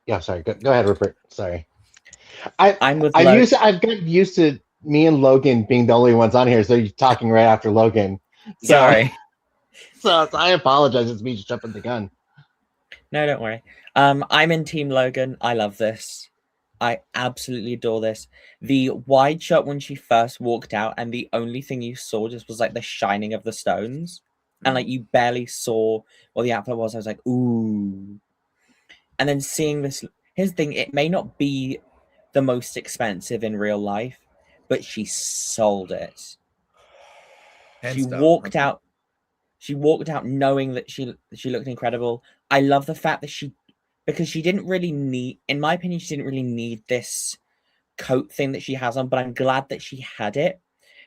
Yeah, sorry. Go ahead, RuPert. Sorry. I'm with I've Logan. gotten used to me and Logan being the only ones on here, so you're talking right after Logan. Sorry. So I apologize. It's me just jumping the gun. No, don't worry. I'm in Team Logan. I love this. I absolutely adore this. The wide shot when she first walked out, and the only thing you saw just was like the shining of the stones, and like you barely saw what the outfit was. I was like, ooh. And then seeing this, here's the thing: it may not be the most expensive in real life, but she sold it. She walked out. She walked out knowing that she looked incredible. I love the fact that because she didn't really need, in my opinion, she didn't really need this coat thing that she has on, but I'm glad that she had it,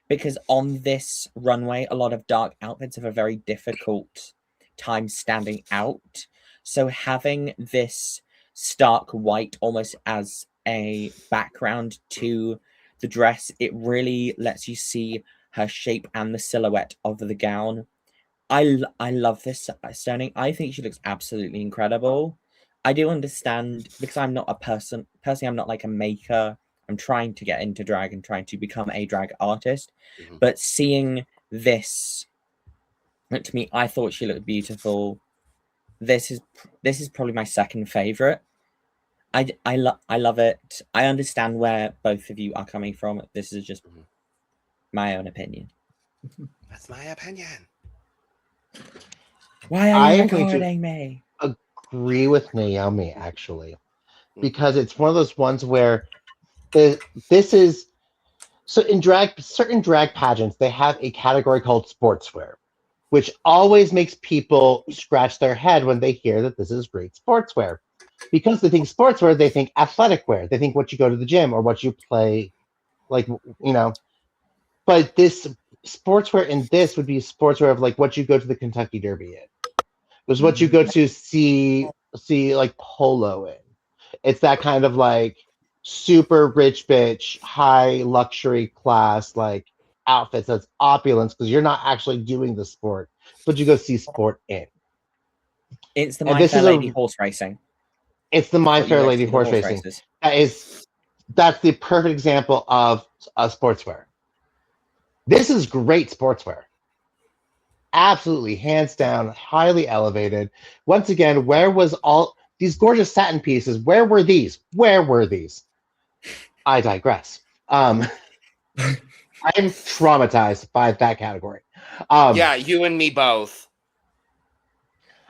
because on this runway, a lot of dark outfits have a very difficult time standing out. So having this stark white almost as a background to the dress, it really lets you see her shape and the silhouette of the gown. I love this stoning. I think she looks absolutely incredible. I do understand, because I'm not a personally, I'm not like a maker. I'm trying to get into drag and trying to become a drag artist. Mm-hmm. But seeing this, to me, I thought she looked beautiful. This is probably my second favorite. I love it. I understand where both of you are coming from. This is just my own opinion. That's my opinion. Why are you recording me? Agree with Naomi, actually, because it's one of those ones where this is so in certain drag pageants, they have a category called sportswear, which always makes people scratch their head when they hear that this is great sportswear, because they think sportswear, they think athletic wear, they think what you go to the gym or what you play, like, but this sportswear in this would be sportswear of like what you go to the Kentucky Derby in. It was what you go to see like polo in. It's that kind of like super rich bitch, high luxury class like outfits. That's opulence because you're not actually doing the sport, but you go see sport in. It's the My Fair Lady horse racing. It's the My Fair Lady horse racing. That's the perfect example of a sportswear. This is great sportswear. Absolutely, hands down, highly elevated. Once again, where was all these gorgeous satin pieces? Where were these? Where were these? I digress. I'm traumatized by that category. Yeah, you and me both.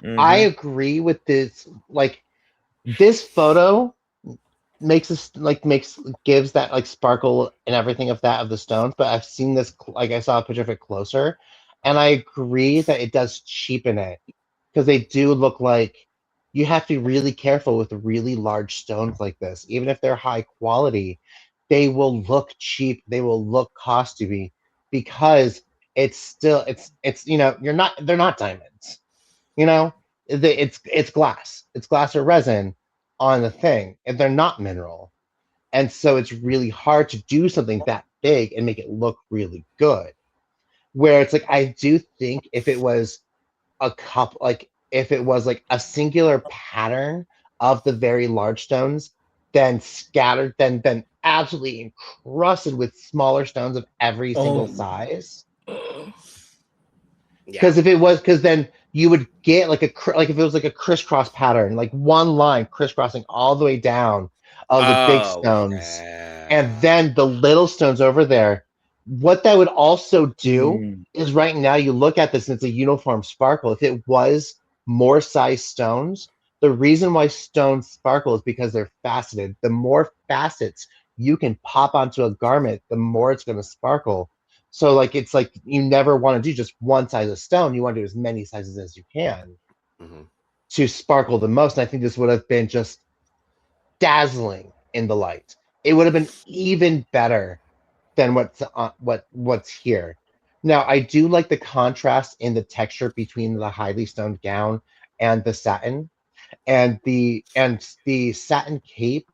I agree with this. Like, this photo gives that like sparkle and everything of the stones, but I've seen this, like, I saw a picture of it closer, and I agree that it does cheapen it, because they do look like you have to be really careful with really large stones like this. Even if they're high quality, they will look cheap, they will look costumey, because it's still you know, they're not diamonds. You know, it's glass. It's glass or resin on the thing, and they're not mineral. And so it's really hard to do something that big and make it look really good. Where it's like I do think if it was a couple, like if it was like a singular pattern of the very large stones, then scattered, then absolutely encrusted with smaller stones of every single Oh. size. Yeah. Because then you would get like like if it was like a crisscross pattern, like one line crisscrossing all the way down of the big stones, and then the little stones over there. What that would also do is right now you look at this and it's a uniform sparkle. If it was more size stones, the reason why stones sparkle is because they're faceted. The more facets you can pop onto a garment, the more it's going to sparkle. So like it's like you never want to do just one size of stone. You want to do as many sizes as you can to sparkle the most. And I think this would have been just dazzling in the light. It would have been even better than what's here. Now I do like the contrast in the texture between the highly stoned gown and the satin, and the satin cape.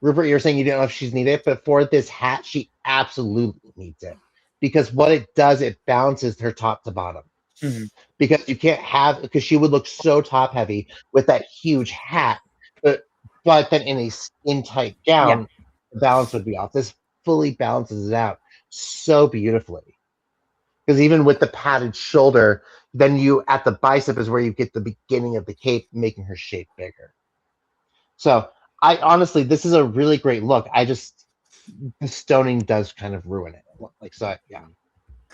RuPert, you're saying you didn't know if she's needed it, but for this hat, she absolutely needs it because what it does, it balances her top to bottom. Because you can't have because she would look so top heavy with that huge hat, but then in a skin tight gown, the balance would be off. This fully balances it out so beautifully. Because even with the padded shoulder, then you at the bicep is where you get the beginning of the cape, making her shape bigger. So I honestly, this is a really great look. The stoning does kind of ruin it. Like so, yeah.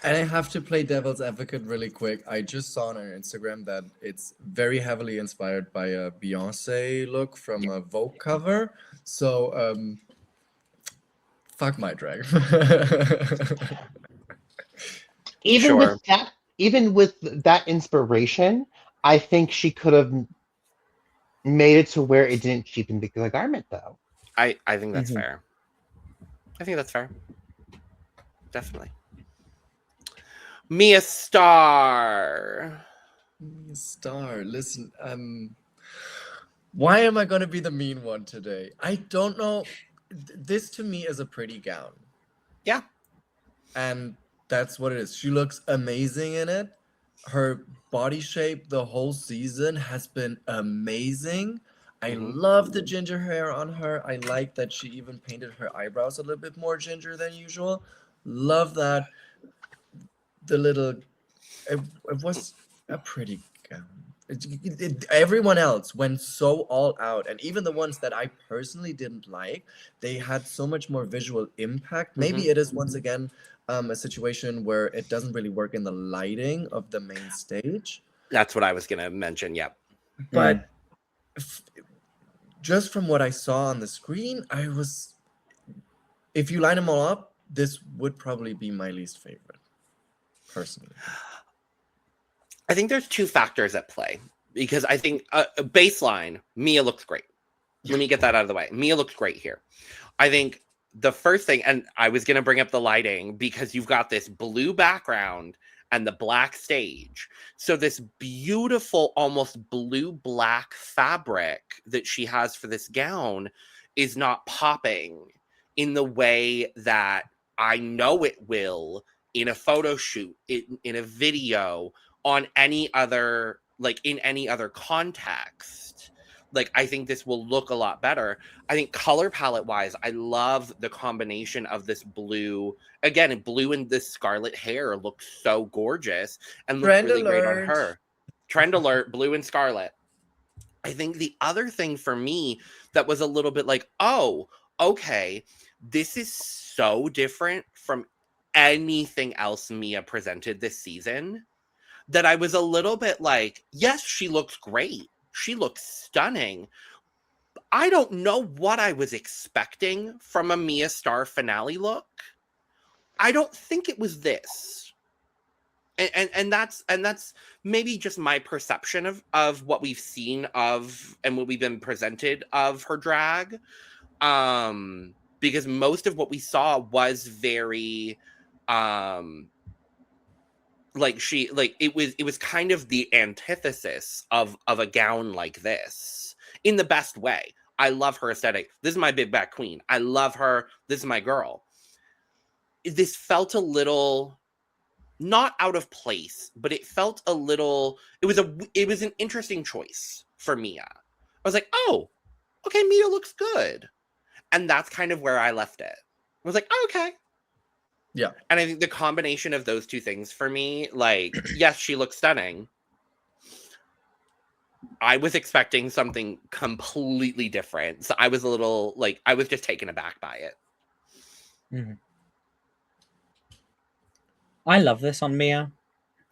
And I have to play devil's advocate really quick. I just saw on her Instagram that it's very heavily inspired by a Beyonce look from a Vogue cover. So, fuck my drag. Even with that inspiration, I think she could have made it to where it didn't cheapen the garment, though. I think that's fair. I think that's fair. Definitely. Mia Starr. Starr, listen, why am I gonna be the mean one today? I don't know. This to me is a pretty gown. Yeah. And that's what it is. She looks amazing in it. Her body shape the whole season has been amazing. I love the ginger hair on her. I like that she even painted her eyebrows a little bit more ginger than usual. Love that. The little, it was a pretty gown. Everyone else went so all out, and even the ones that I personally didn't like, they had so much more visual impact. Maybe it is once again a situation where it doesn't really work in the lighting of the main stage. That's what I was gonna mention. Yep. But just from what I saw on the screen, if you line them all up, this would probably be my least favorite. Personally, I think there's two factors at play because I think baseline, Mia looks great. Let me get that out of the way. Mia looks great here. I think the first thing, and I was going to bring up the lighting because you've got this blue background and the black stage. So this beautiful, almost blue-black fabric that she has for this gown is not popping in the way that I know it will in a photo shoot, in a video, on any other, like in any other context. Like, I think this will look a lot better. I think color palette wise, I love the combination of this blue. Again, blue and this scarlet hair looks so gorgeous and looks really great on her. Trend alert, blue and scarlet. I think the other thing for me that was a little bit like, oh, okay, this is so different from anything else Mia presented this season that I was a little bit like, yes, she looks great. She looks stunning. I don't know what I was expecting from a Mia Starr finale look. I don't think it was this. And that's maybe just my perception of what we've seen of and what we've been presented of her drag. Because most of what we saw was very it was kind of the antithesis of a gown like this in the best way. I love her aesthetic. This is my big back queen. I love her. This is my girl. This felt a little not out of place, but it felt a little, it was an interesting choice for Mia. I was like, oh, okay, Mia looks good. And that's kind of where I left it. I was like, oh, okay. Yeah. And I think the combination of those two things for me, like, yes, she looks stunning. I was expecting something completely different. So I was a little, like, I was just taken aback by it. Mm-hmm. I love this on Mia.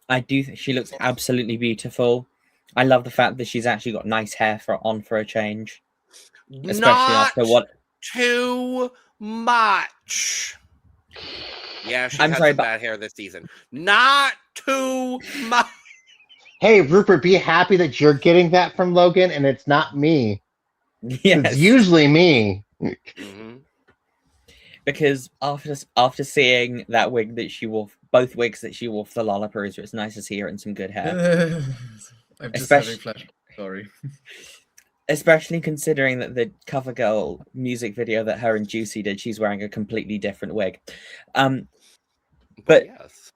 I do think she looks absolutely beautiful. I love the fact that she's actually got nice hair for a change. Especially Not after what... too much. Yeah, she I'm has sorry, some bad hair this season. Not too much. Hey, RuPert, be happy that you're getting that from Logan and it's not me. Yes. It's usually me. Mm-hmm. Because after seeing that wig that she wore, both wigs that she wore for the Lollapalooza, it's nice to see her in some good hair. I'm just having flash. Sorry. Especially considering that the cover girl music video that her and Juicy did, she's wearing a completely different wig. But yes,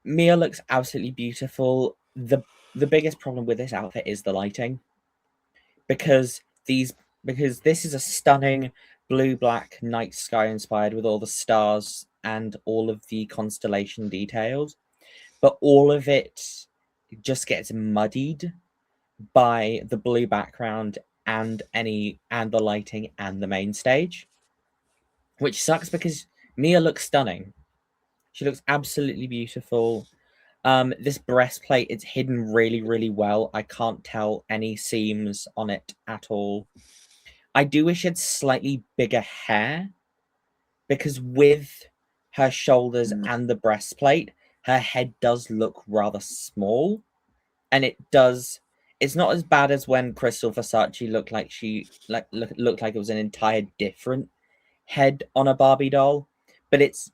Mia looks absolutely beautiful. The biggest problem with this outfit is the lighting, because this is a stunning blue-black night sky inspired with all the stars and all of the constellation details, but all of it just gets muddied by the blue background and the lighting and the main stage, which sucks because Mia looks stunning. She looks absolutely beautiful. This breastplate, it's hidden really, really well. I can't tell any seams on it at all. I do wish it had slightly bigger hair, because with her shoulders and the breastplate, her head does look rather small. And it's not as bad as when Crystal Versace looked like looked like it was an entire different head on a Barbie doll, but it's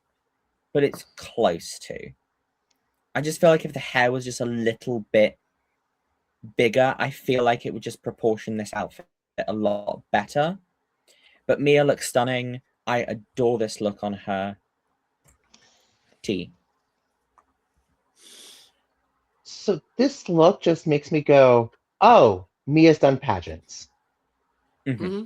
close to. I just feel like if the hair was just a little bit bigger, I feel like it would just proportion this outfit a lot better. But Mia looks stunning. I adore this look on her. So this look just makes me go, oh, Mia's done pageants. Mm-hmm. Mm-hmm.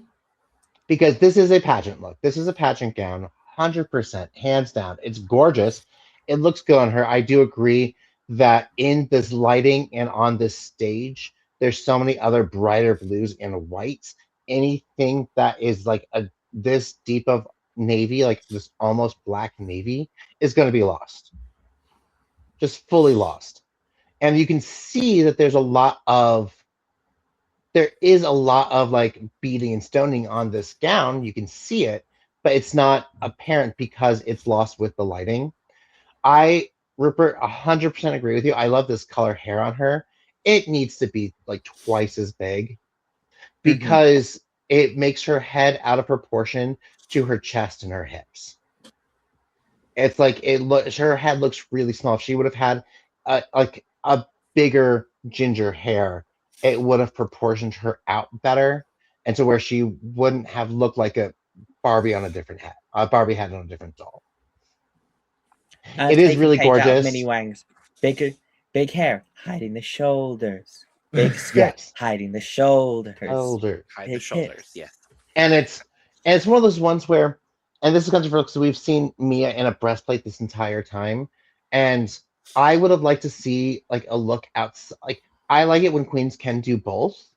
Because this is a pageant look. This is a pageant gown, 100%, hands down. It's gorgeous. It looks good on her. I do agree that in this lighting and on this stage, there's so many other brighter blues and whites. Anything that is like this deep of navy, like this almost black navy, is going to be lost. Just fully lost. And you can see that there is a lot of like beading and stoning on this gown. You can see it, but it's not apparent because it's lost with the lighting. RuPert, 100% agree with you. I love this color hair on her. It needs to be like twice as big because it makes her head out of proportion to her chest and her hips. It's like her head looks really small. If she would have had a bigger ginger hair, it would have proportioned her out better, and to where she wouldn't have looked like a Barbie on a different head. A Barbie head on a different doll. It is really gorgeous. Mini Wangs, big hair hiding the shoulders, big skirt Yes. hiding the shoulders. Hide the shoulders, yes. And it's one of those ones where, and this is controversial because we've seen Mia in a breastplate this entire time, and I would have liked to see like a look outside. Like, I like it when queens can do both.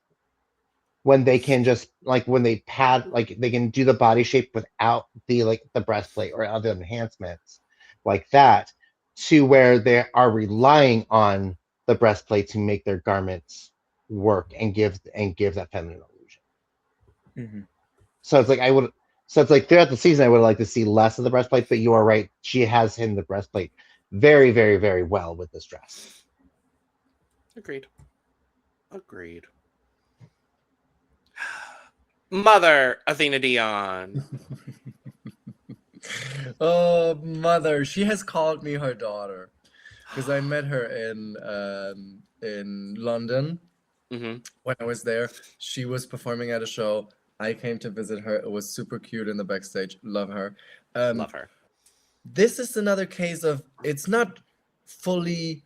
When they can just when they pad, like they can do the body shape without the breastplate or other enhancements like that, to where they are relying on the breastplate to make their garments work and give that feminine illusion. Mm-hmm. So it's like throughout the season I would like to see less of the breastplate, but you are right, she has hidden the breastplate very, very, very well with this dress. Agreed. Mother Athena Dion. Oh, mother, she has called me her daughter. because I met her in London Hmm. when I was there. She was performing at a show. I came to visit her. It was super cute in the backstage. Love her. Love her. This is another case of it's not fully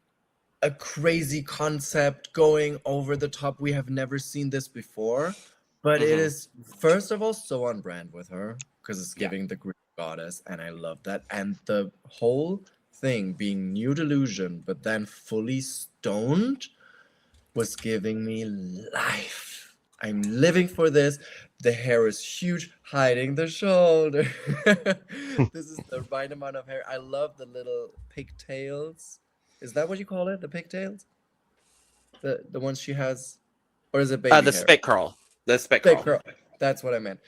a crazy concept going over the top. We have never seen this before, but it is first of all so on brand with her because it's Yeah. giving the Greek goddess, and I love that. And the whole thing being nude illusion, but then fully stoned, was giving me life. I'm living for this. The hair is huge, hiding the shoulder. This is the right amount of hair. I love the little pigtails. Is that what you call it? The pigtails? The ones she has, or is it baby The hair? spit curl. The spit Big curl. curl. That's what I meant.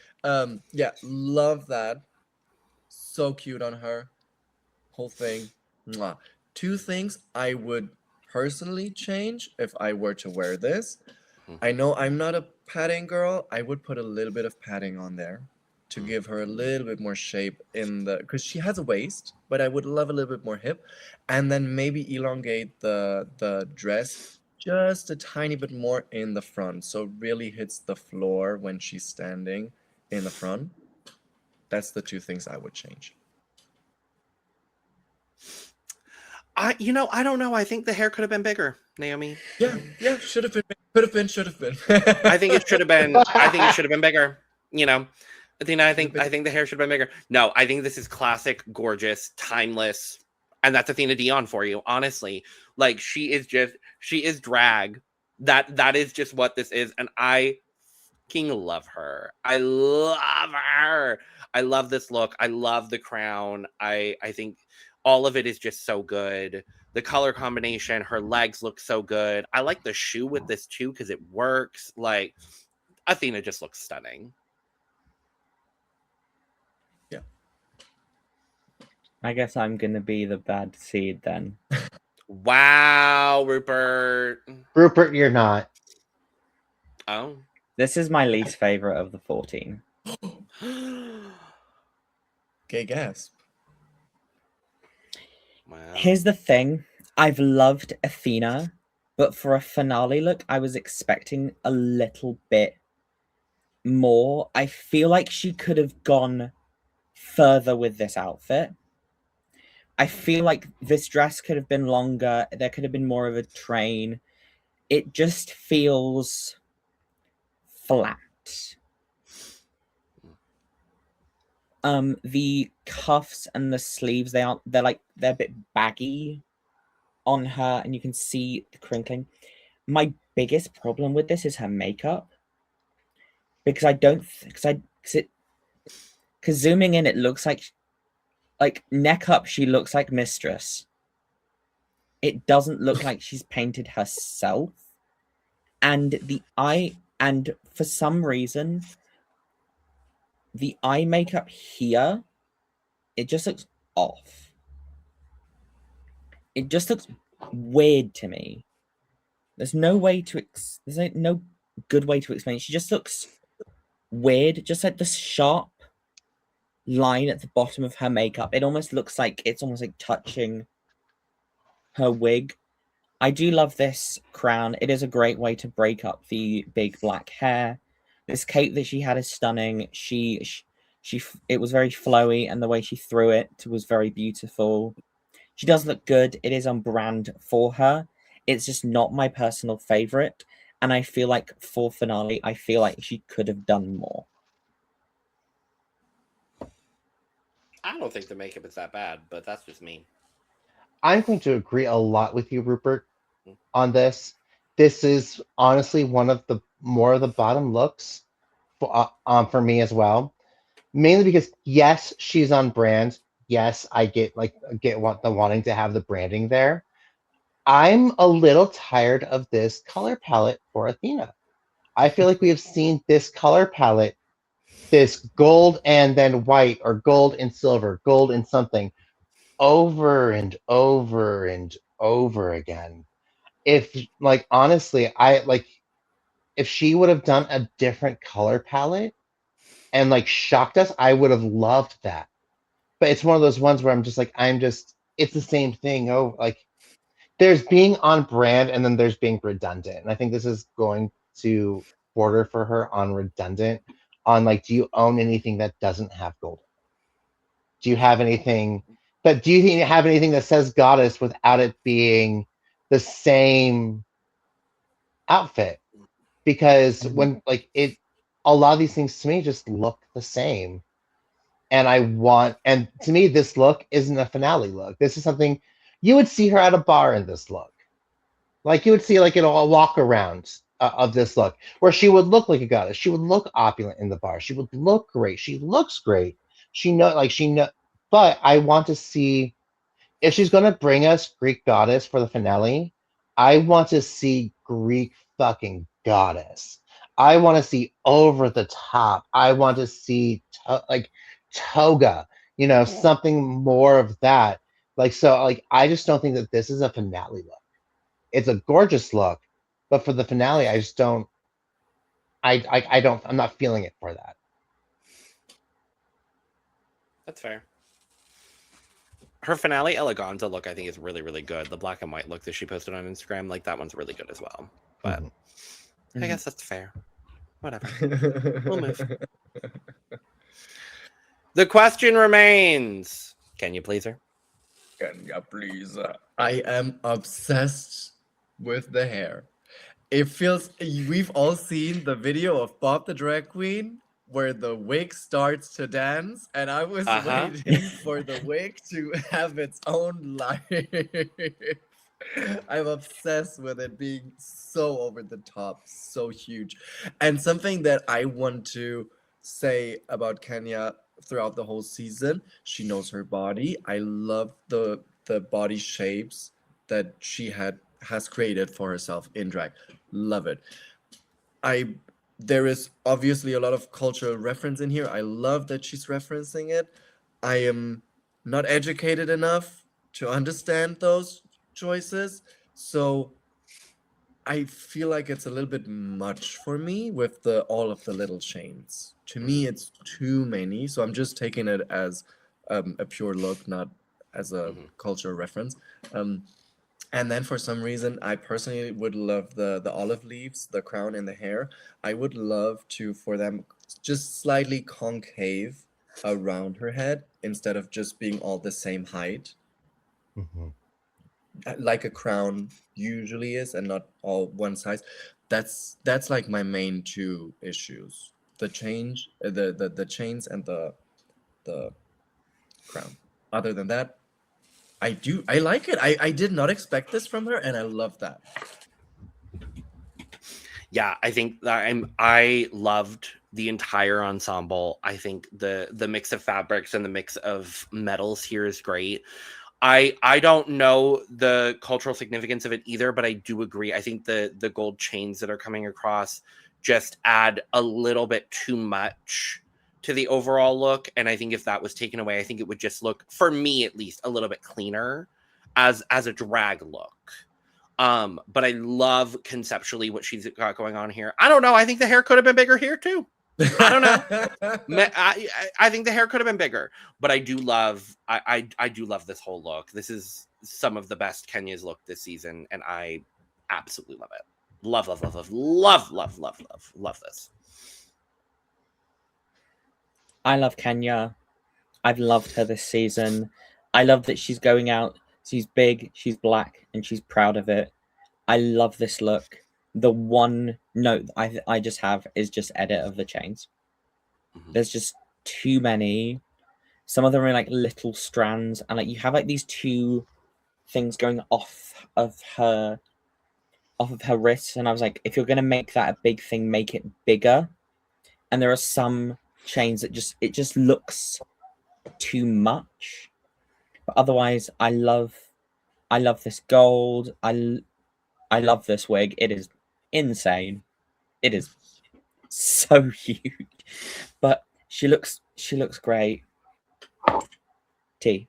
Yeah, love that. So cute on her. Whole thing. Mwah. Two things I would personally change if I were to wear this. I know I'm not a padding girl. I would put a little bit of padding on there to give her a little bit more shape in the, because she has a waist, but I would love a little bit more hip, and then maybe elongate the dress just a tiny bit more in the front, so it really hits the floor when she's standing in the front. That's the two things I would change. I don't know. I think the hair could have been bigger, Naomi. Yeah, should have been, could have been, should have been. I think it should have been. I think it should have been bigger. Athena, I think the hair should have been bigger. No, I think this is classic, gorgeous, timeless, and that's Athena Dion for you. Honestly, like she is drag. That is just what this is, and I fucking love her. I love her. I love this look. I love the crown. I think all of it is just so good. The color combination, her legs look so good. I like the shoe with this too because it works. Like Athena just looks stunning. Yeah. I guess I'm gonna be the bad seed then. Wow, RuPert. RuPert, you're not. Oh. This is my least favorite of the 14. Gay gasp. Wow. Here's the thing. I've loved Athena, but for a finale look, I was expecting a little bit more. I feel like she could have gone further with this outfit. I feel like this dress could have been longer. There could have been more of a train. It just feels flat. The cuffs and the sleeves, they're a bit baggy on her, and you can see the crinkling. My biggest problem with this is her makeup, because zooming in, it looks like neck up, she looks like Mistress. It doesn't look like she's painted herself, and for some reason, the eye makeup here, it just looks off. It just looks weird to me. There's no good way to explain it. She just looks weird, just like the sharp line at the bottom of her makeup. It almost looks like it's almost like touching her wig. I do love this crown. It is a great way to break up the big black hair. This cape that she had is stunning. It was very flowy, and the way she threw it was very beautiful. She does look good. It is on brand for her. It's just not my personal favorite, and I feel like for finale, I feel like she could have done more. I don't think the makeup is that bad, but that's just me. I'm going to agree a lot with you, RuPert, on this. This is honestly one of the more of the bottom looks for me as well. Mainly because yes, she's on brand. Yes, I get wanting to have the branding there. I'm a little tired of this color palette for Athena. I feel like we have seen this color palette, this gold and then white, or gold and silver, gold and something, over and over and over again. If honestly, if she would have done a different color palette and shocked us, I would have loved that. But it's one of those ones where it's the same thing. Oh, there's being on brand and then there's being redundant. And I think this is going to border for her on redundant. On like, do you own anything that doesn't have gold? Do you have anything that do you have anything that says goddess without it being the same outfit? Because when like it a lot of these things to me just look the same. And to me, this look isn't a finale look. This is something you would see her at a bar in this look. Like you would see like a walk around of this look where she would look like a goddess. She would look opulent in the bar. She would look great. She looks great. But I want to see if she's going to bring us Greek goddess for the finale. I want to see Greek fucking goddess. I want to see over the top. I want to see toga, something more of that. I just don't think that this is a finale look. It's a gorgeous look, but for the finale, I just don't. I'm not feeling it for that. That's fair. Her finale eleganza look, I think, is really, really good. The black and white look that she posted on Instagram, like that one's really good as well. But I guess that's fair. Whatever. We'll move. The question remains: can you please her? Can you please her? I am obsessed with the hair. It feels. We've all seen the video of Bob the Drag Queen where the wig starts to dance, and I was waiting for the wig to have its own life. I'm obsessed with it being so over the top, so huge. And something that I want to say about Kenya throughout the whole season, she knows her body. I love the body shapes that she has created for herself in drag. Love it. There is obviously a lot of cultural reference in here. I love that she's referencing it. I am not educated enough to understand those choices, so I feel like it's a little bit much for me with all of the little chains. To me, it's too many, so I'm just taking it as a pure look, not as a cultural reference. And then for some reason, I personally would love the olive leaves, the crown and the hair. I would love for them just slightly concave around her head instead of just being all the same height. Like a crown usually is, and not all one size. That's like my main two issues: the chains and the crown. Other than that, I like it. I did not expect this from her, and I love that. Yeah, I think I loved the entire ensemble. I think the mix of fabrics and the mix of metals here is great. I don't know the cultural significance of it either, but I do agree. I think the gold chains that are coming across just add a little bit too much to the overall look. And I think if that was taken away, I think it would just look, for me at least, a little bit cleaner as a drag look. But I love conceptually what she's got going on here. I don't know. I think the hair could have been bigger here too. I don't know. I think the hair could have been bigger, but I do love this whole look. This is some of the best Kenya's look this season, and I absolutely love it. Love this. I love Kenya. I've loved her this season. I love that she's going out. She's big, she's black, and she's proud of it. I love this look. The one note I just have is just edit of the chains. There's just too many. Some of them are like little strands, and like you have like these two things going off of her wrists, and I was like, if you're gonna make that a big thing, make it bigger. And there are some chains that just looks too much. But otherwise, I love this gold. I love this wig. It is insane. It is so huge. But she looks great. T.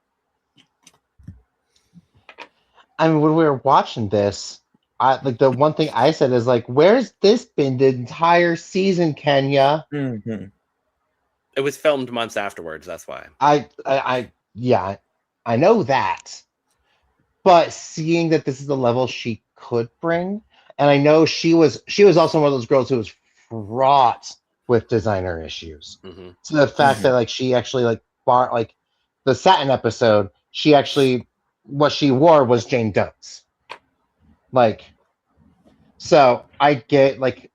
I mean, when we were watching this, the one thing I said is like, where's this been the entire season, Kenya? Mm-hmm. It was filmed months afterwards. That's why. I know that. but seeing that this is the level she could bring, and I know she was also one of those girls who was fraught with designer issues. Mm-hmm. So the fact that like she actually like like the satin episode, she actually what she wore was Jane Doe's. Like, so I get like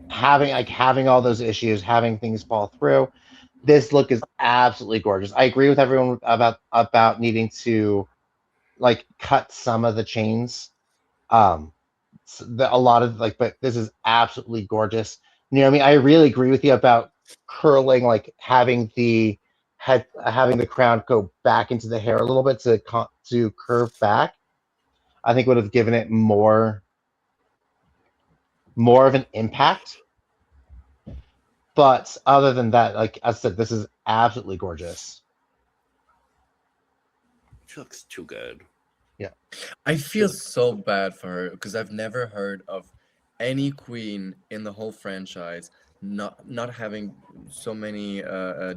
having all those issues, having things fall through. This look is absolutely gorgeous. I agree with everyone about needing to like cut some of the chains. A lot of like, but this is absolutely gorgeous. Naomi, I really agree with you about curling, like having the having the crown go back into the hair a little bit to curve back. I think would have given it more of an impact. But other than that, like I said, this is absolutely gorgeous. She looks too good. Yeah. I feel so bad for her because I've never heard of any queen in the whole franchise not having so many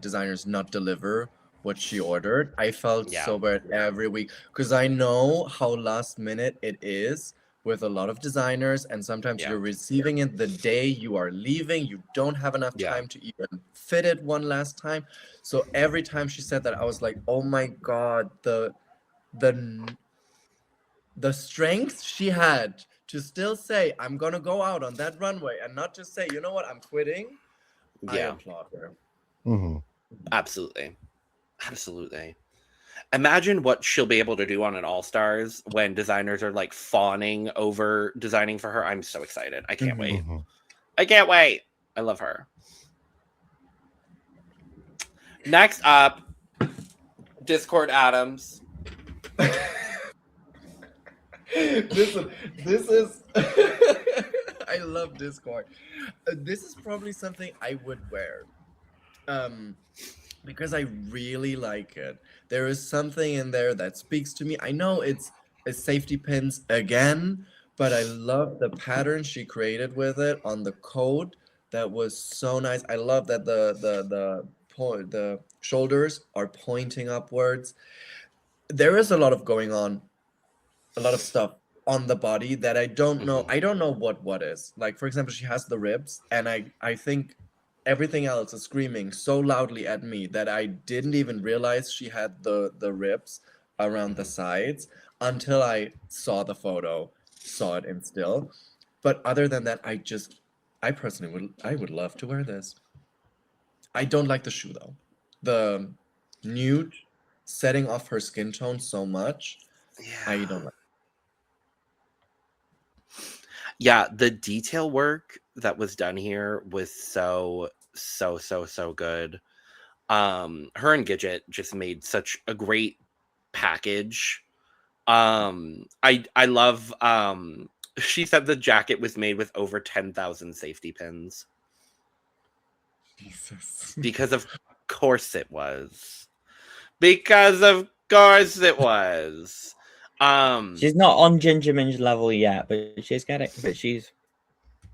designers not deliver what she ordered. I felt Yeah. so bad every week because I know how last minute it is with a lot of designers, and sometimes Yeah. you're receiving it the day you are leaving. You don't have enough Yeah. time to even fit it one last time. So every time she said that, I was like, oh my God, the strength she had to still say, I'm gonna go out on that runway and not just say, you know what, I'm quitting. I Yeah. applaud her. Mm-hmm. Absolutely. Absolutely. Imagine what she'll be able to do on an All Stars when designers are like fawning over designing for her. I'm so excited. I can't wait. Mm-hmm. I can't wait. I love her. Next up, Discord Addams. this is I love Discord. This is probably something I would wear. Because I really like it. There is something in there that speaks to me. I know it's safety pins again, but I love the pattern she created with it on the coat. That was so nice. I love that the shoulders are pointing upwards. There is a lot of going on, a lot of stuff on the body that I don't know. Mhm. I don't know what is. Like, for example, she has the ribs, and I think everything else is screaming so loudly at me that I didn't even realize she had the ribs around the sides until I saw the photo, saw it in still. But other than that, I personally would love to wear this. I don't like the shoe though. The nude setting off her skin tone so much. I Yeah. don't like. Yeah, the detail work that was done here was so good. Her and Gidget just made such a great package. I love she said the jacket was made with over 10,000 safety pins. Jesus. Because of course it was. Because of course it was. She's not on Ginger Minge level yet, but she's getting. But she's.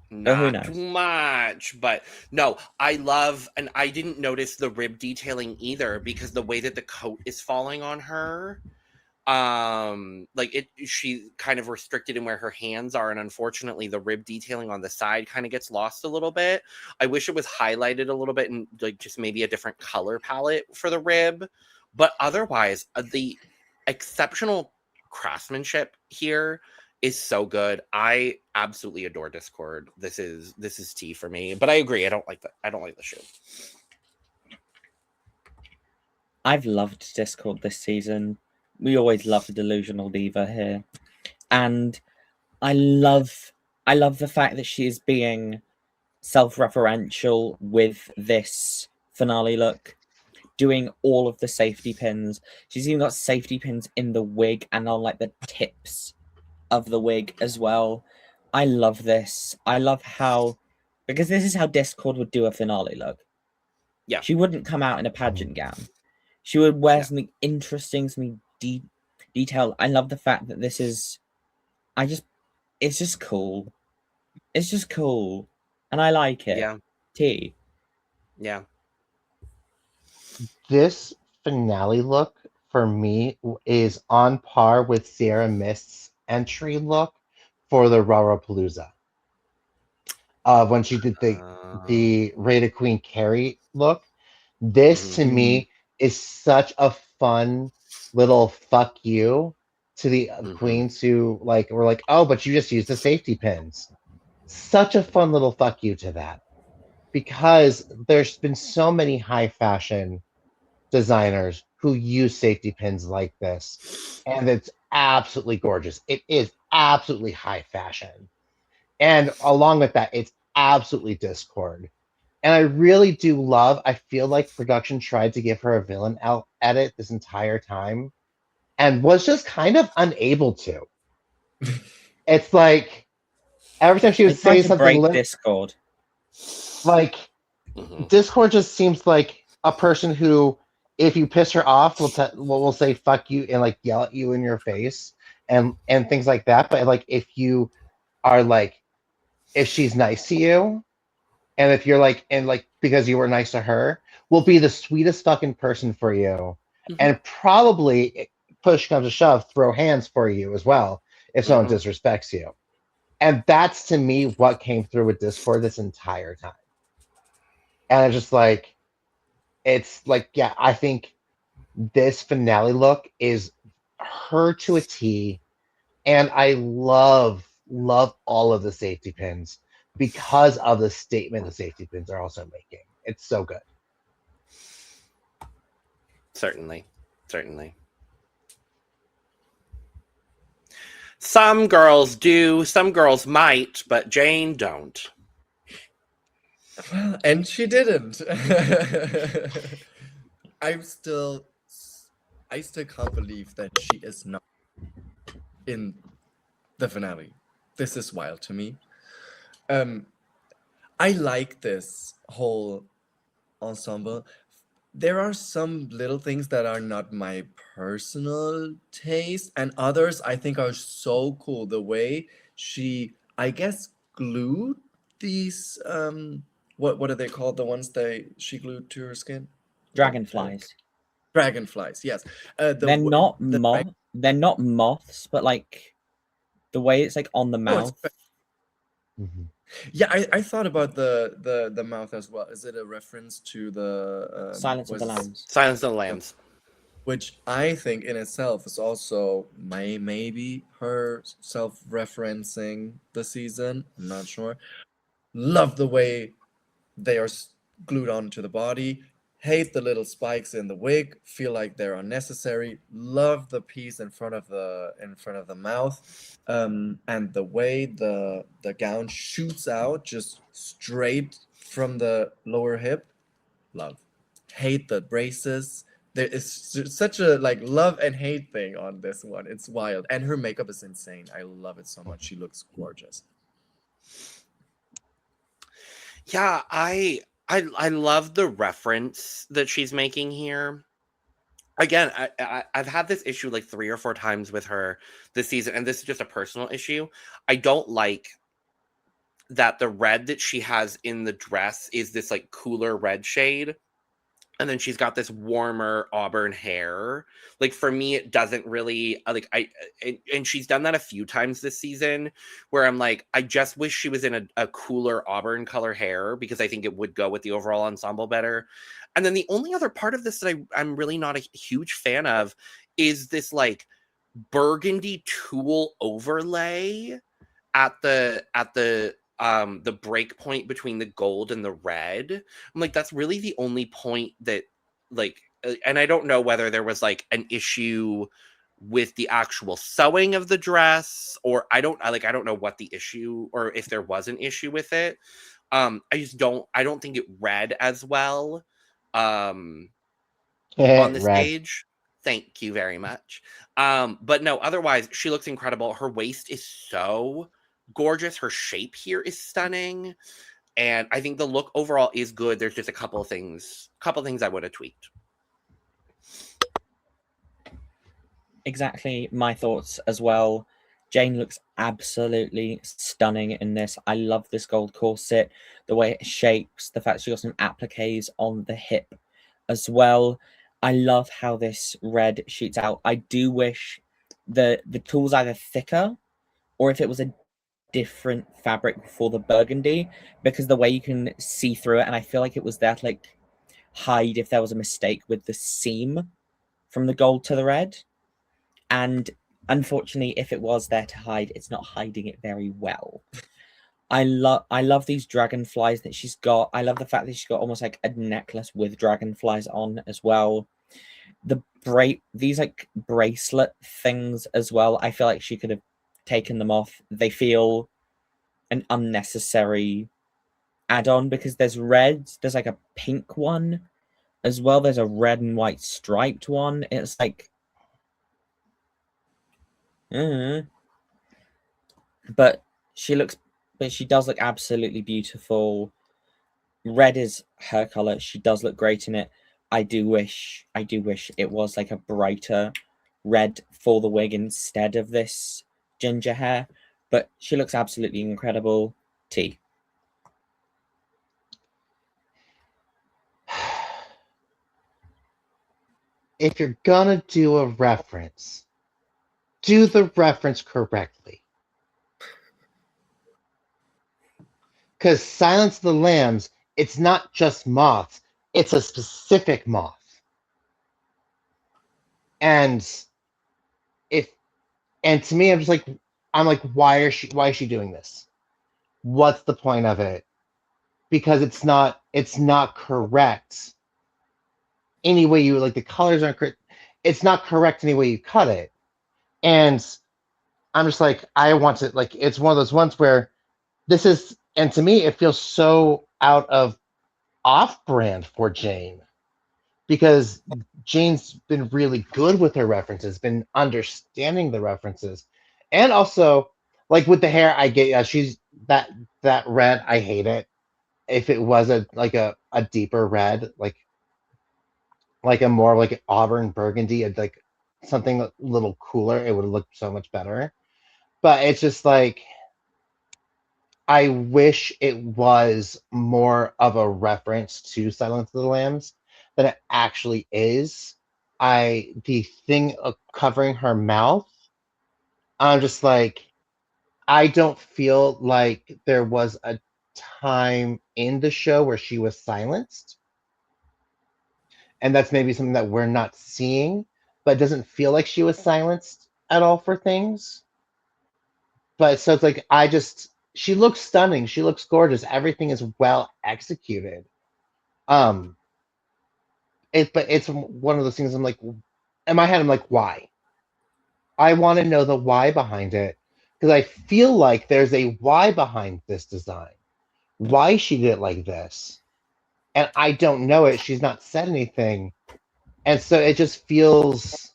Not who knows? too much, but no, I love, and I didn't notice the rib detailing either because the way that the coat is falling on her, like she's kind of restricted in where her hands are, and unfortunately the rib detailing on the side kind of gets lost a little bit. I wish it was highlighted a little bit and like just maybe a different color palette for the rib, but otherwise the exceptional craftsmanship here is so good. I absolutely adore Discord. This is tea for me. But I agree. I don't like the shoe. I've loved Discord this season. We always love the delusional diva here, and I love the fact that she is being self-referential with this finale look, doing all of the safety pins. She's even got safety pins in the wig and on like the tips of the wig as well. I love this. I love how, because this is how Discord would do a finale look. Yeah. She wouldn't come out in a pageant gown. She would wear something interesting, something detailed. I love the fact that this is, it's just cool. It's just cool. And I like it. Yeah. T. Yeah. This finale look for me is on par with Ciara Myst's entry look for the Palooza. When she did the Rated Queen Carrie look. This to me is such a fun little fuck you to the queens who like were like, oh, but you just used the safety pins. Such a fun little fuck you to that. Because there's been so many high fashion designers who use safety pins like this. And it's absolutely gorgeous. It is absolutely high fashion. And along with that, it's absolutely Discord. And I really do love, I feel like production tried to give her a villain edit this entire time and was just kind of unable to. It's like every time she would say something Discord. Like Discord just seems like a person who, if you piss her off, will say fuck you and like yell at you in your face and things like that. But like if you are like, if she's nice to you, and if you're like, and like because you were nice to her, will be the sweetest fucking person for you, and probably push comes to shove, throw hands for you as well if someone disrespects you. And that's to me what came through with Discord this entire time. And it's just like, it's like, yeah, I think this finale look is her to a T, and I love all of the safety pins because of the statement the safety pins are also making. It's so good. Certainly. Some girls do, some girls might, but Jane don't. Well, and she didn't. I still can't believe that she is not in the finale. This is wild to me. I like this whole ensemble. There are some little things that are not my personal taste, and others I think are so cool. The way she, I guess, glued these what are they called? The ones she glued to her skin? Dragonflies. Dragonflies, yes. They're not moths, but like the way it's like on the mouth. Yeah, I thought about the mouth as well. Is it a reference to the Silence of the Lambs? Silence of the Lambs. Which I think in itself is also maybe her self-referencing the season. I'm not sure. Love the way they are glued onto the body. Hate the little spikes in the wig. Feel like they're unnecessary. Love the piece in front of the mouth, and the way the gown shoots out just straight from the lower hip. Love. Hate the braces. There is such a like love and hate thing on this one. It's wild, and her makeup is insane. I love it so much. She looks gorgeous. Yeah, I love the reference that she's making here. Again, I've had this issue like 3 or 4 times with her this season, and this is just a personal issue. I don't like that the red that she has in the dress is this like cooler red shade. And then she's got this warmer auburn hair. Like for me, it doesn't really like and she's done that a few times this season where I'm like, I just wish she was in a cooler auburn color hair because I think it would go with the overall ensemble better. And then the only other part of this that I'm really not a huge fan of is this like burgundy tulle overlay at the break point between the gold and the red. I'm like, that's really the only point that like, and I don't know whether there was like an issue with the actual sewing of the dress, or I don't know what the issue, or if there was an issue with it. I don't think it read as well on the stage. Thank you very much. But no, otherwise she looks incredible. Her waist is so gorgeous. Her shape here is stunning, and I think the look overall is good. There's just a couple things I would have tweaked. Exactly my thoughts as well. Jane looks absolutely stunning in this. I love this gold corset, the way it shapes, the fact she got some appliques on the hip as well. I love how this red shoots out. I do wish the tool's either thicker or if it was a different fabric for the burgundy, because the way you can see through it, and I feel like it was there to like hide if there was a mistake with the seam from the gold to the red. And unfortunately, if it was there to hide, it's not hiding it very well. I love these dragonflies that she's got. I love the fact that she's got almost like a necklace with dragonflies on as well. These like bracelet things as well. I feel like she could have taken them off. They feel an unnecessary add-on because there's reds. There's like a pink one as well. There's a red and white striped one. It's like, but she does look absolutely beautiful. Red is her color. She does look great in it. I do wish it was like a brighter red for the wig instead of this ginger hair, but she looks absolutely incredible. T. If you're gonna do a reference, do the reference correctly. Because Silence of the Lambs, it's not just moths, it's a specific moth. And to me, I'm like, why is she doing this? What's the point of it? Because it's not correct. Any way you like, the colors aren't correct. It's not correct any way you cut it. And I'm just like, I want it, like, it's one of those ones where this is, and to me, it feels so out of off-brand for Jane, because Jane's been really good with her references, been understanding the references, and also like with the hair, I get she's that red. I hate it. If it was a deeper red, like a more like auburn burgundy, like something a little cooler, it would have looked so much better. But it's just like, I wish it was more of a reference to Silence of the Lambs than it actually is. The thing of covering her mouth, I'm just like, I don't feel like there was a time in the show where she was silenced. And that's maybe something that we're not seeing, but it doesn't feel like she was silenced at all for things. But so it's like, she looks stunning. She looks gorgeous. Everything is well executed. But it's one of those things I'm like, in my head, I'm like, why? I want to know the why behind it, because I feel like there's a why behind this design. Why she did it like this. And I don't know it. She's not said anything. And so it just feels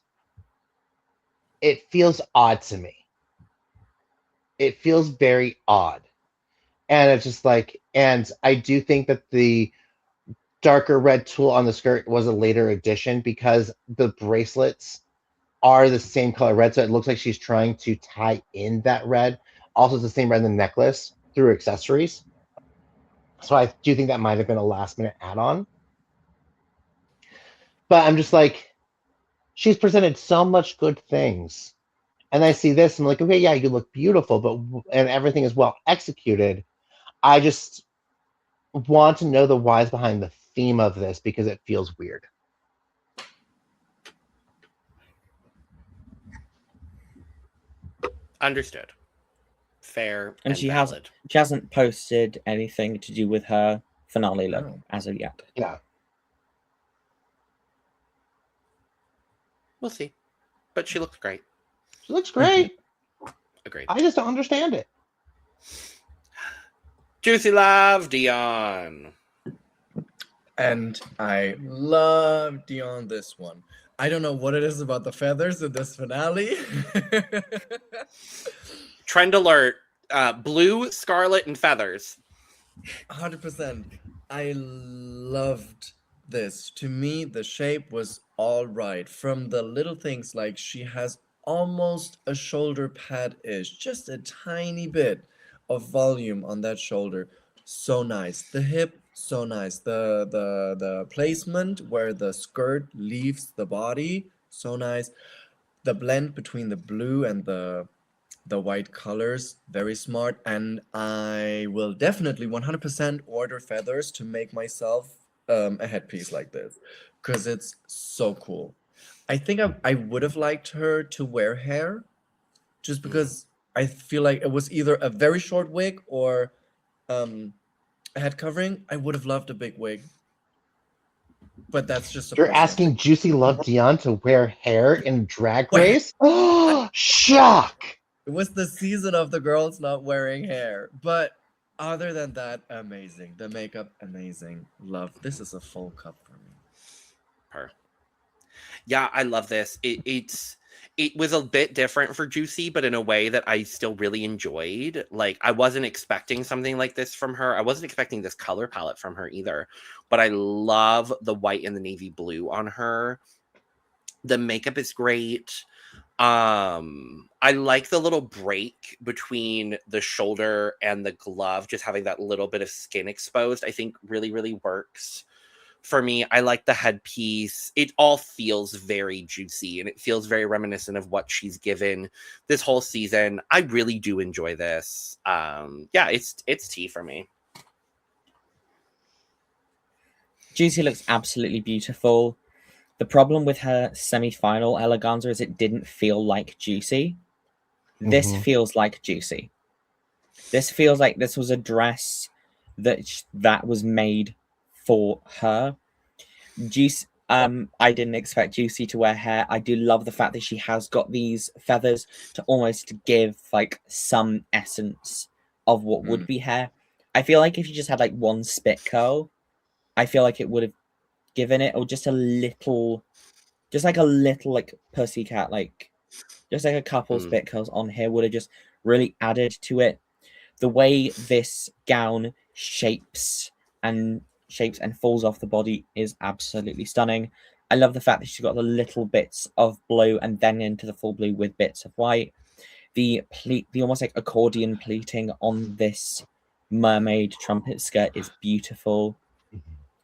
odd to me. It feels very odd. And it's just like, and I do think that the darker red tulle on the skirt was a later addition because the bracelets are the same color red. So it looks like she's trying to tie in that red. Also, it's the same red in the necklace through accessories. So I do think that might have been a last minute add-on. But I'm just like, she's presented so much good things. And I see this, and I'm like, okay, yeah, you look beautiful, and everything is well executed. I just want to know the whys behind the theme of this because it feels weird. Understood. Fair And she hasn't posted anything to do with her finale look as of yet. Yeah. We'll see. But she looks great. She looks great. Agreed. I just don't understand it. Juicy Love, Dion. And I love Dion this one. I don't know what it is about the feathers in this finale. Trend alert. Blue, scarlet, and feathers. 100%. I loved this. To me, the shape was all right. From the little things like she has almost a shoulder pad-ish, just a tiny bit of volume on that shoulder. So nice. The hip, So nice. The placement where the skirt leaves the body, so nice. The blend between the blue and the white colors, very smart. And I will definitely 100% order feathers to make myself a headpiece like this, because it's so cool. I think I would have liked her to wear hair, just because I feel like it was either a very short wig or a head covering. I would have loved a big wig, but that's just a You're personal asking thing. Juicy Love Dion to wear hair in Drag Wait. Race? Oh, shock! It was the season of the girls not wearing hair, but other than that, amazing. The makeup, amazing. Love. This is a full cup for me. Her. Yeah, I love this. It was a bit different for Juicy, but in a way that I still really enjoyed. Like, I wasn't expecting something like this from her. I wasn't expecting this color palette from her either. But I love the white and the navy blue on her. The makeup is great. I like the little break between the shoulder and the glove, just having that little bit of skin exposed, I think really, really works for me. I like the headpiece. It all feels very Juicy, and it feels very reminiscent of what she's given this whole season. I really do enjoy this. Yeah, it's tea for me. Juicy looks absolutely beautiful. The problem with her semi-final eleganza is it didn't feel like Juicy. This feels like Juicy. This feels like this was a dress that was made for her. Juicy, I didn't expect Juicy to wear hair. I do love the fact that she has got these feathers to almost give like some essence of what would be hair. I feel like if you just had like one spit curl, I feel like it would have given it, or just a little like pussycat, like just like a couple spit curls on here would have just really added to it. The way this gown shapes and falls off the body is absolutely stunning. I love the fact that she's got the little bits of blue and then into the full blue with bits of white. The almost like accordion pleating on this mermaid trumpet skirt is beautiful.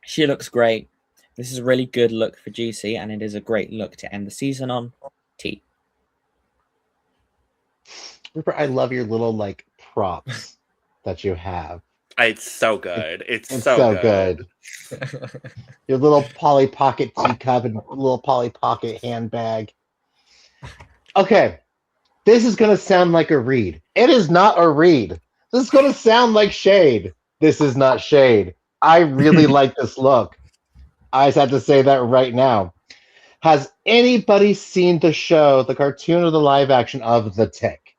She looks great. This is a really good look for Juicy, and it is a great look to end the season on. Tea. RuPert, I love your little like props that you have. It's so good. It's so good. Your little Polly Pocket teacup and little Polly Pocket handbag. Okay, this is going to sound like a read. It is not a read. This is going to sound like shade. This is not shade. I really like this look. I just have to say that right now. Has anybody seen the show, the cartoon or the live action of The Tick?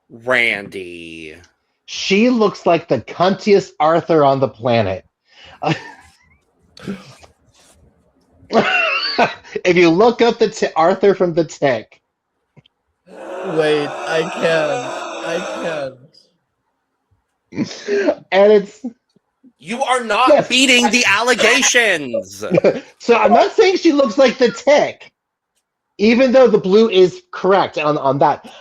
Randy. She looks like the cuntiest Arthur on the planet. If you look up Arthur from The Tick. Wait, I can't. And it's... You are not beating the allegations. So I'm not saying she looks like The Tick, even though the blue is correct on that.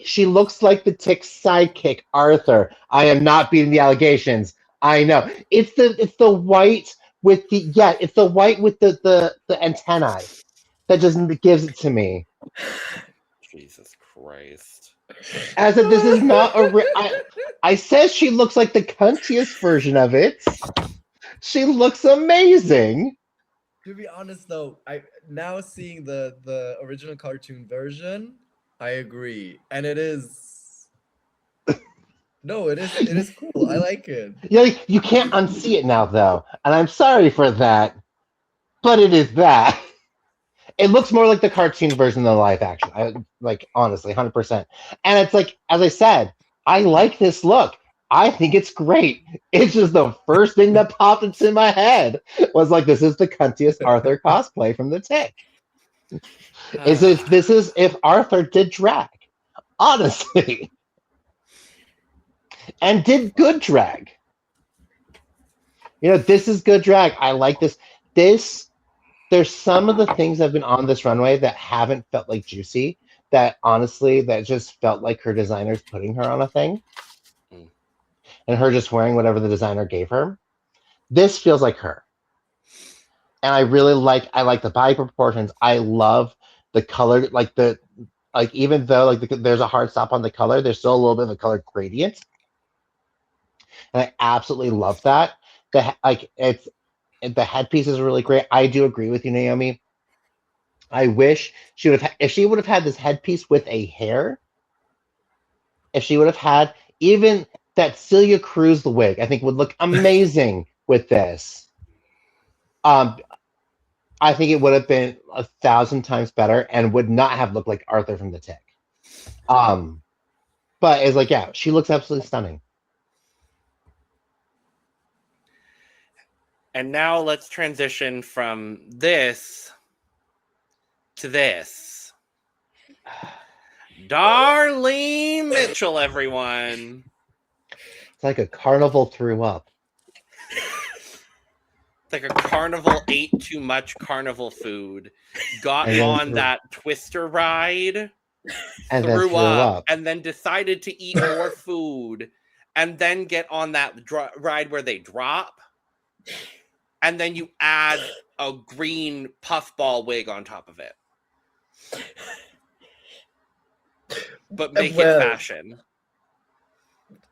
She looks like the Tick's sidekick, Arthur. I am not beating the allegations. I know. It's the white with the antennae that just gives it to me. Jesus Christ. As if this is not I said she looks like the cuntiest version of it. She looks amazing. To be honest, though, I now seeing the original cartoon version, I agree, and it is. No, it is cool. I like it. You can't unsee it now, though, and I'm sorry for that, but it is that. It looks more like the cartoon version than the live action. Honestly, 100%. And it's like, as I said, I like this look. I think it's great. It's just the first thing that popped into my head was like, this is the cuntiest Arthur cosplay from The Tick. This is if Arthur did drag, honestly, and did good drag. This is good drag. I like this. There's some of the things that have been on this runway that haven't felt like Juicy, that honestly, that just felt like her designers putting her on a thing. and her just wearing whatever the designer gave her. This feels like her. And I like the body proportions. I love the color, even though there's a hard stop on the color, there's still a little bit of a color gradient. And I absolutely love that. The headpiece is really great. I do agree with you, Naomi. I wish if she would have had this headpiece with a hair, if she would have had even that Celia Cruz wig, I think would look amazing with this. I think it would have been 1,000 times better and would not have looked like Arthur from The Tick. But it's like, yeah, she looks absolutely stunning. And now let's transition from this to this. Darlene Mitchell, everyone. It's like a carnival threw up. It's like a carnival ate too much carnival food, got on that twister ride, and threw up, and then decided to eat more food, and then get on that ride where they drop, and then you add a green puffball wig on top of it. But make it fashion.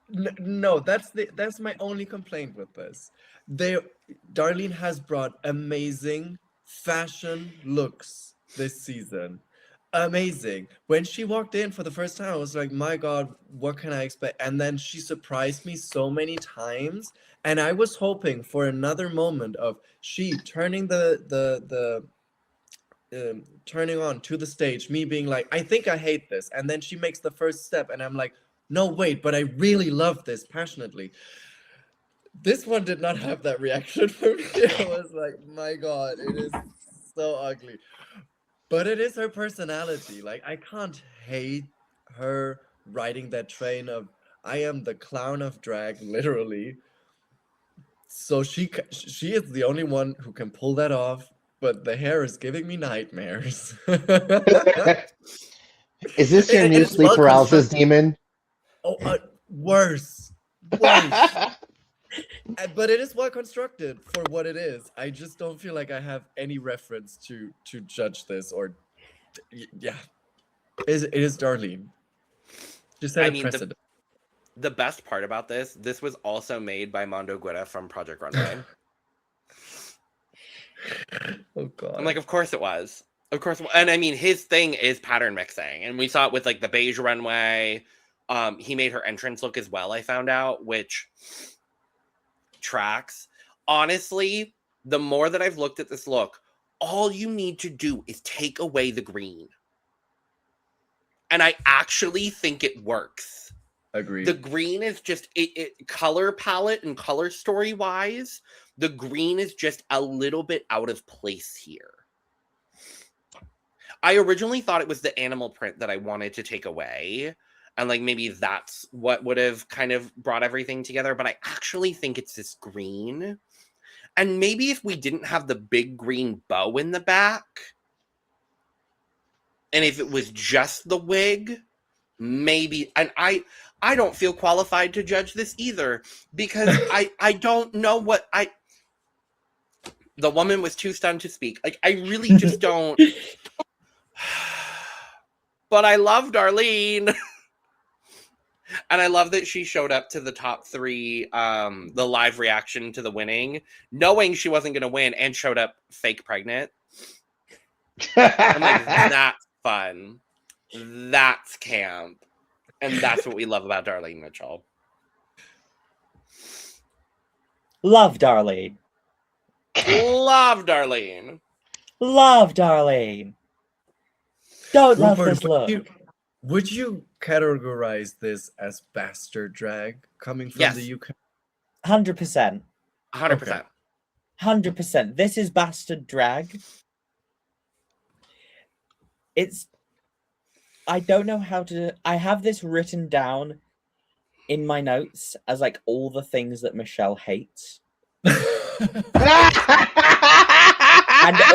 No, that's my only complaint with this. Darlene has brought amazing fashion looks this season. Amazing. When she walked in for the first time, I was like, my God, what can I expect? And then she surprised me so many times. And I was hoping for another moment of she turning turning on to the stage, me being like, I think I hate this. And then she makes the first step and I'm like, no, wait, but I really love this passionately. This one did not have that reaction for me. I was like, my God, it is so ugly. But it is her personality. Like, I can't hate her riding that train of, I am the clown of drag, literally. So she is the only one who can pull that off. But the hair is giving me nightmares. Is this your new sleep paralysis demon? Oh, worse. But it is well constructed for what it is. I just don't feel like I have any reference to judge this yeah. It is Darlene. Just set a precedent. The best part about this was also made by Mondo Guerra from Project Runway. Oh God. I'm like, of course it was. Of course. And I mean, his thing is pattern mixing. And we saw it with like the beige runway. He made her entrance look as well, I found out, which tracks. Honestly, the more that I've looked at this look, all you need to do is take away the green. And I actually think it works. Agreed. The green is just it color palette and color story wise. The green is just a little bit out of place here. I originally thought it was the animal print that I wanted to take away. And like maybe that's what would have kind of brought everything together. But I actually think it's this green. And maybe if we didn't have the big green bow in the back, and if it was just the wig, maybe. And I don't feel qualified to judge this either. Because I don't know what the woman was too stunned to speak. Like, I really just don't. But I love Darlene. And I love that she showed up to the top 3, the live reaction to the winning, knowing she wasn't going to win, and showed up fake pregnant. I'm like, that's fun. That's camp. And that's what we love about Darlene Mitchell. Love Darlene. Love Darlene. Love Darlene. Don't love this look. Would you categorize this as bastard drag coming from the UK? 100%. 100%. 100%. This is bastard drag. I don't know how to. I have this written down in my notes as like all the things that Michelle hates. And